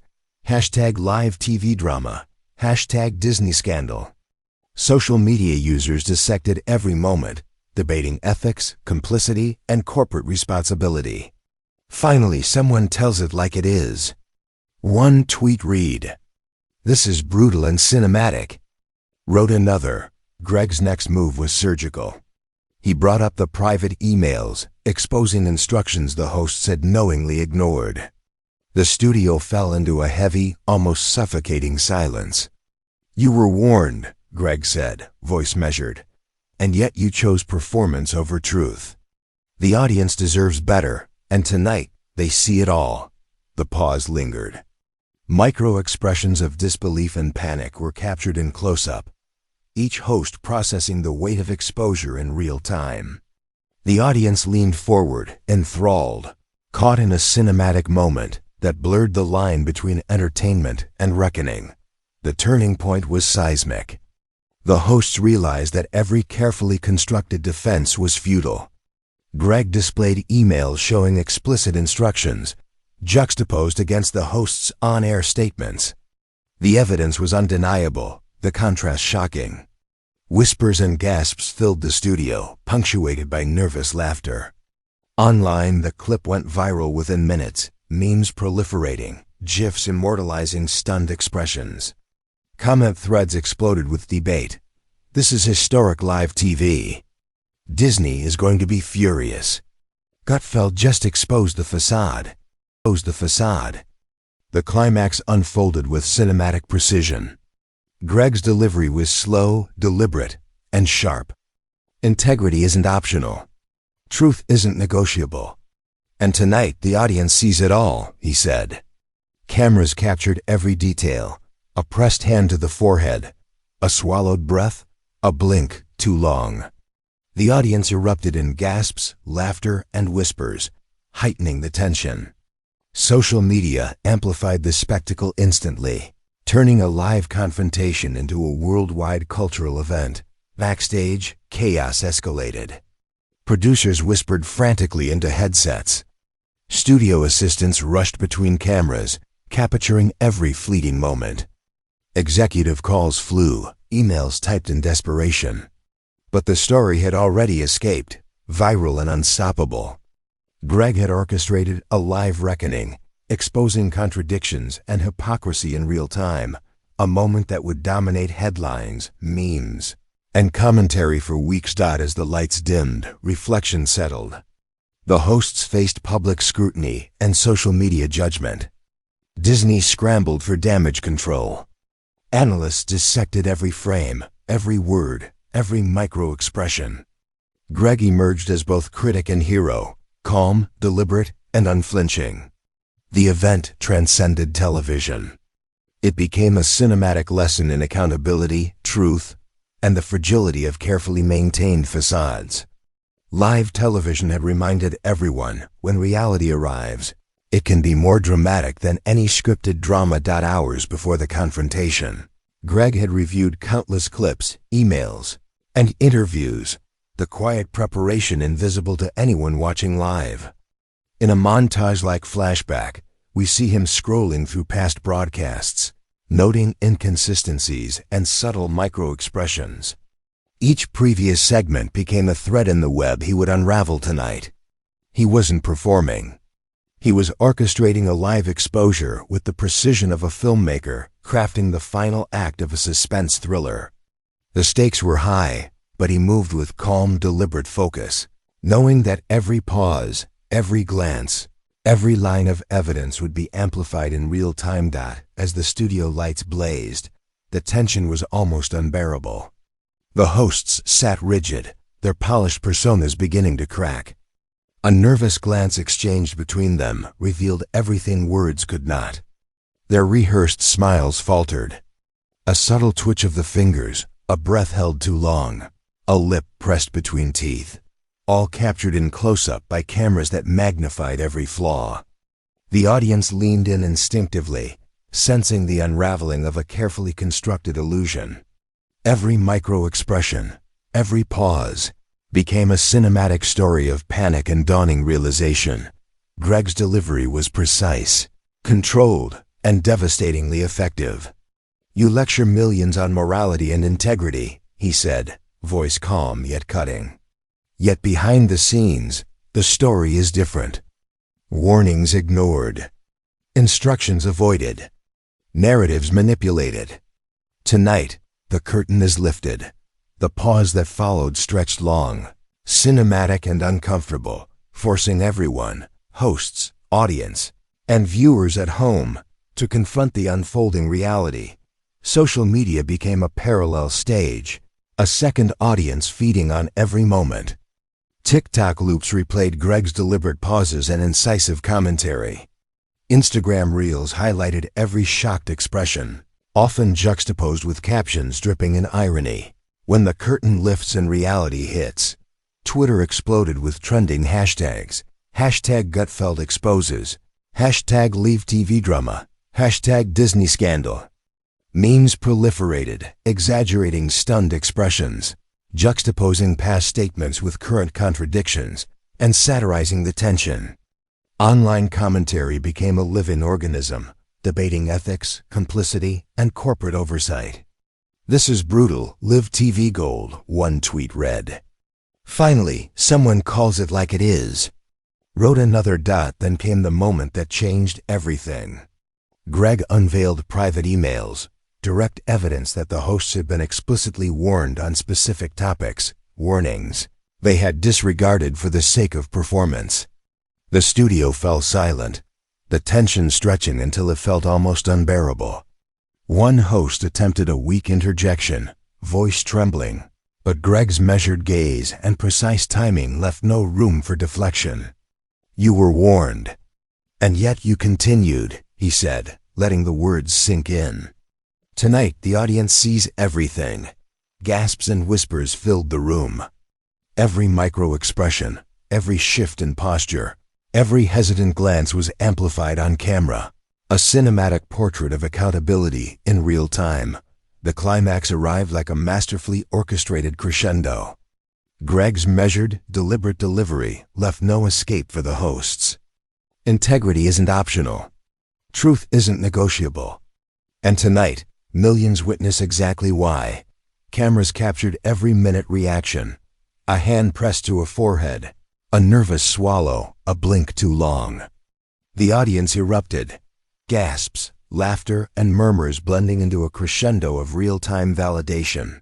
Hashtag live TV drama. Hashtag Disney scandal. Social media users dissected every moment, debating ethics, complicity, and corporate responsibility. Finally, someone tells it like it is. One tweet read, "This is brutal and cinematic." Wrote another. Greg's next move was surgical. He brought up the private emails, exposing instructions the hosts had knowingly ignored. The studio fell into a heavy, almost suffocating silence. "You were warned," Greg said, voice measured, "and yet you chose performance over truth. The audience deserves better, and tonight they see it all." The pause lingered. Micro-expressions of disbelief and panic were captured in close-up, each host processing the weight of exposure in real time. The audience leaned forward, enthralled, caught in a cinematic moment that blurred the line between entertainment and reckoning. The turning point was seismic. The hosts realized that every carefully constructed defense was futile. Greg displayed emails showing explicit instructions, juxtaposed against the host's on-air statements. The evidence was undeniable, the contrast shocking. Whispers and gasps filled the studio, punctuated by nervous laughter. Online, the clip went viral within minutes, memes proliferating, GIFs immortalizing stunned expressions. Comment threads exploded with debate. "This is historic live TV." "Disney is going to be furious." "Gutfeld just exposed the facade." The climax unfolded with cinematic precision. Greg's delivery was slow, deliberate, and sharp. Integrity isn't optional. Truth isn't negotiable. "And tonight the audience sees it all," he said. Cameras captured every detail. A pressed hand to the forehead, a swallowed breath, a blink too long. The audience erupted in gasps, laughter, and whispers, heightening the tension. Social media amplified the spectacle instantly, turning a live confrontation into a worldwide cultural event. Backstage, chaos escalated. Producers whispered frantically into headsets. Studio assistants rushed between cameras, capturing every fleeting moment. Executive calls flew, emails typed in desperation. But the story had already escaped, viral and unstoppable. Greg had orchestrated a live reckoning, exposing contradictions and hypocrisy in real time, a moment that would dominate headlines, memes, and commentary for weeks. As the lights dimmed, reflection settled. The hosts faced public scrutiny and social media judgment. Disney scrambled for damage control. Analysts dissected every frame, every word, every micro-expression. Greg emerged as both critic and hero, calm, deliberate, and unflinching. The event transcended television. It became a cinematic lesson in accountability, truth, and the fragility of carefully maintained facades. Live television had reminded everyone, when reality arrives, it can be more dramatic than any scripted drama. Hours before the confrontation, Greg had reviewed countless clips, emails, and interviews, the quiet preparation invisible to anyone watching live. In a montage-like flashback, we see him scrolling through past broadcasts, noting inconsistencies and subtle micro-expressions. Each previous segment became a thread in the web he would unravel tonight. He wasn't performing. He was orchestrating a live exposure with the precision of a filmmaker crafting the final act of a suspense thriller. The stakes were high, but he moved with calm, deliberate focus, knowing that every pause, every glance, every line of evidence would be amplified in real time. As the studio lights blazed, the tension was almost unbearable. The hosts sat rigid, their polished personas beginning to crack. A nervous glance exchanged between them revealed everything words could not. Their rehearsed smiles faltered. A subtle twitch of the fingers, a breath held too long, a lip pressed between teeth, all captured in close-up by cameras that magnified every flaw. The audience leaned in instinctively, sensing the unraveling of a carefully constructed illusion. Every micro-expression, every pause, became a cinematic story of panic and dawning realization. Greg's delivery was precise, controlled, and devastatingly effective. "You lecture millions on morality and integrity," he said, voice calm yet cutting. "Yet behind the scenes, the story is different. Warnings ignored, instructions avoided, narratives manipulated. Tonight, the curtain is lifted. The pause that followed stretched long, cinematic and uncomfortable, forcing everyone, hosts, audience, and viewers at home, to confront the unfolding reality. Social media became a parallel stage, a second audience feeding on every moment. TikTok loops replayed Greg's deliberate pauses and incisive commentary. Instagram reels highlighted every shocked expression, often juxtaposed with captions dripping in irony. When the curtain lifts and reality hits, Twitter exploded with trending hashtags. Hashtag Gutfeld exposes, hashtag Leave TV drama, hashtag Disney scandal. Memes proliferated, exaggerating stunned expressions, juxtaposing past statements with current contradictions, and satirizing the tension. Online commentary became a living organism, debating ethics, complicity, and corporate oversight. "This is brutal, live TV gold," one tweet read. "Finally, someone calls it like it is," wrote another. Then came the moment that changed everything. Greg unveiled private emails, direct evidence that the hosts had been explicitly warned on specific topics, warnings they had disregarded for the sake of performance. The studio fell silent, the tension stretching until it felt almost unbearable. One host attempted a weak interjection, voice trembling, but Greg's measured gaze and precise timing left no room for deflection. "You were warned, and yet you continued," he said, letting the words sink in. Tonight, the audience sees everything. Gasps and whispers filled the room. Every micro-expression, every shift in posture, every hesitant glance was amplified on camera. A cinematic portrait of accountability in real time. The climax arrived like a masterfully orchestrated crescendo. Greg's measured, deliberate delivery left no escape for the hosts. Integrity isn't optional. Truth isn't negotiable. And tonight, millions witness exactly why. Cameras captured every minute reaction. A hand pressed to a forehead, a nervous swallow, a blink too long. The audience erupted. Gasps, laughter, and murmurs blending into a crescendo of real-time validation.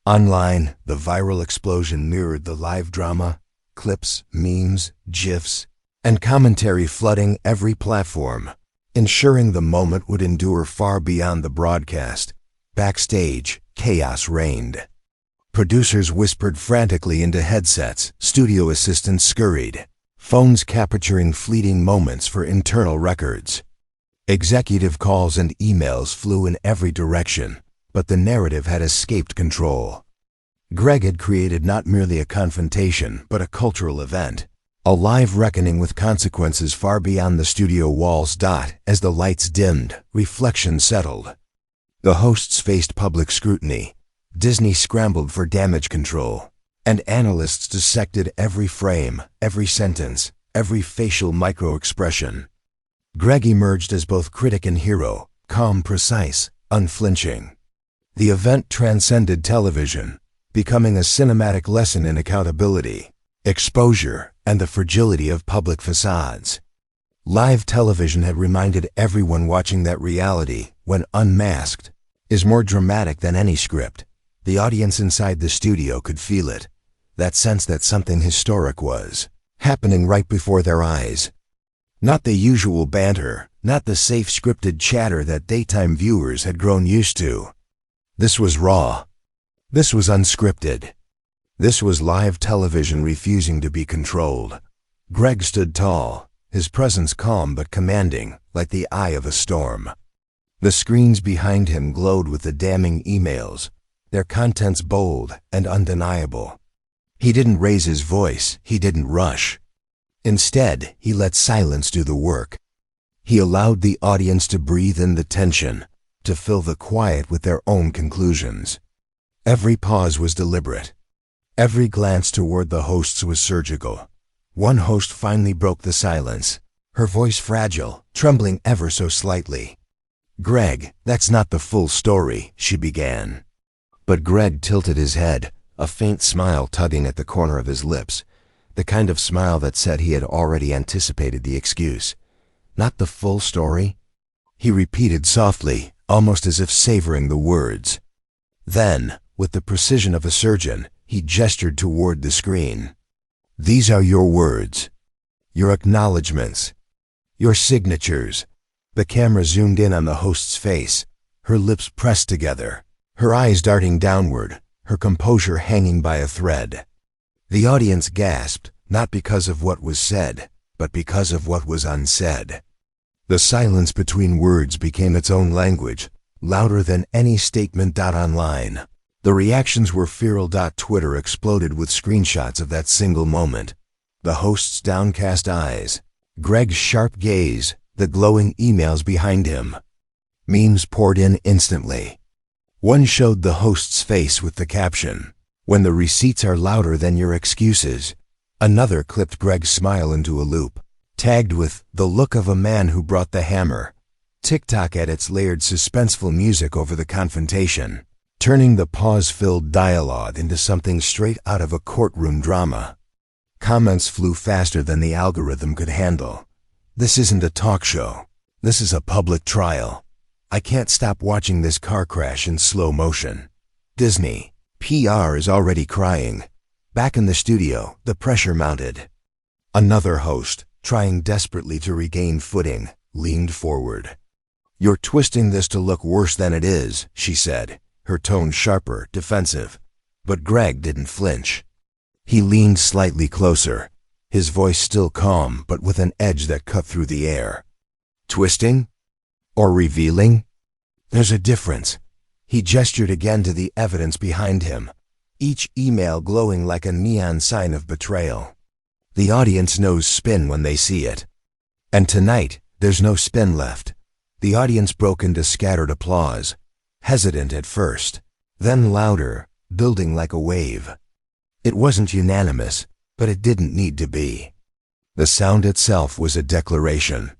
Online, the viral explosion mirrored the live drama, clips, memes, GIFs, and commentary flooding every platform, ensuring the moment would endure far beyond the broadcast. Backstage, chaos reigned. Producers whispered frantically into headsets, studio assistants scurried, phones capturing fleeting moments for internal records. Executive calls and emails flew in every direction, but the narrative had escaped control. Greg had created not merely a confrontation, but a cultural event, a live reckoning with consequences far beyond the studio walls. As the lights dimmed, reflection settled. The hosts faced public scrutiny. Disney scrambled for damage control, and analysts dissected every frame, every sentence, every facial micro-expression. Greg emerged as both critic and hero, calm, precise, unflinching. The event transcended television, becoming a cinematic lesson in accountability, exposure, and the fragility of public facades. Live television had reminded everyone watching that reality, when unmasked, is more dramatic than any script. The audience inside the studio could feel it, that sense that something historic was happening right before their eyes. Not the usual banter, not the safe scripted chatter that daytime viewers had grown used to. This was raw. This was unscripted. This was live television refusing to be controlled. Greg stood tall, his presence calm but commanding, like the eye of a storm. The screens behind him glowed with the damning emails, their contents bold and undeniable. He didn't raise his voice, he didn't rush. Instead, he let silence do the work. He allowed the audience to breathe in the tension, to fill the quiet with their own conclusions. Every pause was deliberate. Every glance toward the hosts was surgical. One host finally broke the silence, her voice fragile, trembling ever so slightly. "Greg, that's not the full story," she began. But Greg tilted his head, a faint smile tugging at the corner of his lips, the kind of smile that said he had already anticipated the excuse. "Not the full story?" He repeated softly, almost as if savoring the words. Then, with the precision of a surgeon, he gestured toward the screen. "These are your words, your acknowledgments, your signatures." The camera zoomed in on the host's face, her lips pressed together, her eyes darting downward, her composure hanging by a thread. The audience gasped, not because of what was said, but because of what was unsaid. The silence between words became its own language, louder than any statement. Online, the reactions were feral. Twitter exploded with screenshots of that single moment. The host's downcast eyes, Greg's sharp gaze, the glowing emails behind him. Memes poured in instantly. One showed the host's face with the caption, "When the receipts are louder than your excuses." Another clipped Greg's smile into a loop, tagged with "the look of a man who brought the hammer." TikTok edits layered suspenseful music over the confrontation, turning the pause-filled dialogue into something straight out of a courtroom drama. Comments flew faster than the algorithm could handle. "This isn't a talk show. This is a public trial. I can't stop watching this car crash in slow motion. Disney, PR is already crying." Back in the studio, the pressure mounted. Another host, trying desperately to regain footing, leaned forward. "You're twisting this to look worse than it is," she said, her tone sharper, defensive. But Greg didn't flinch. He leaned slightly closer, his voice still calm but with an edge that cut through the air. "Twisting? Or revealing? There's a difference." He gestured again to the evidence behind him, each email glowing like a neon sign of betrayal. The audience knows spin when they see it. And tonight, there's no spin left. The audience broke into scattered applause, hesitant at first, then louder, building like a wave. It wasn't unanimous, but it didn't need to be. The sound itself was a declaration.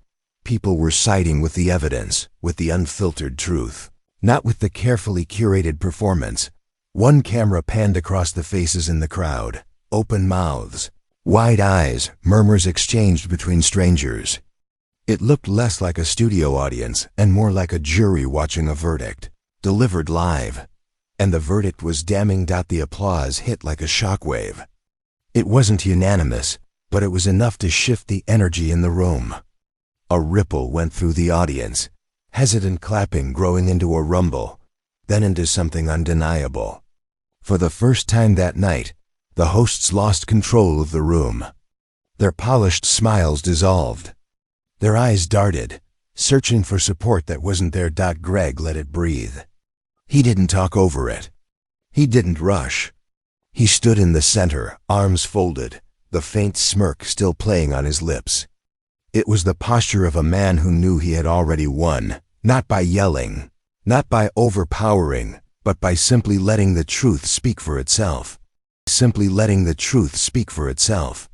People were siding with the evidence, with the unfiltered truth, not with the carefully curated performance. One camera panned across the faces in the crowd, open mouths, wide eyes, murmurs exchanged between strangers. It looked less like a studio audience and more like a jury watching a verdict, delivered live. And the verdict was damning. The applause hit like a shockwave. It wasn't unanimous, but it was enough to shift the energy in the room. A ripple went through the audience, hesitant clapping growing into a rumble, then into something undeniable. For the first time that night, the hosts lost control of the room. Their polished smiles dissolved. Their eyes darted, searching for support that wasn't there. Greg let it breathe. He didn't talk over it. He didn't rush. He stood in the center, arms folded, the faint smirk still playing on his lips. It was the posture of a man who knew he had already won, not by yelling, not by overpowering, but by simply letting the truth speak for itself. Simply letting the truth speak for itself.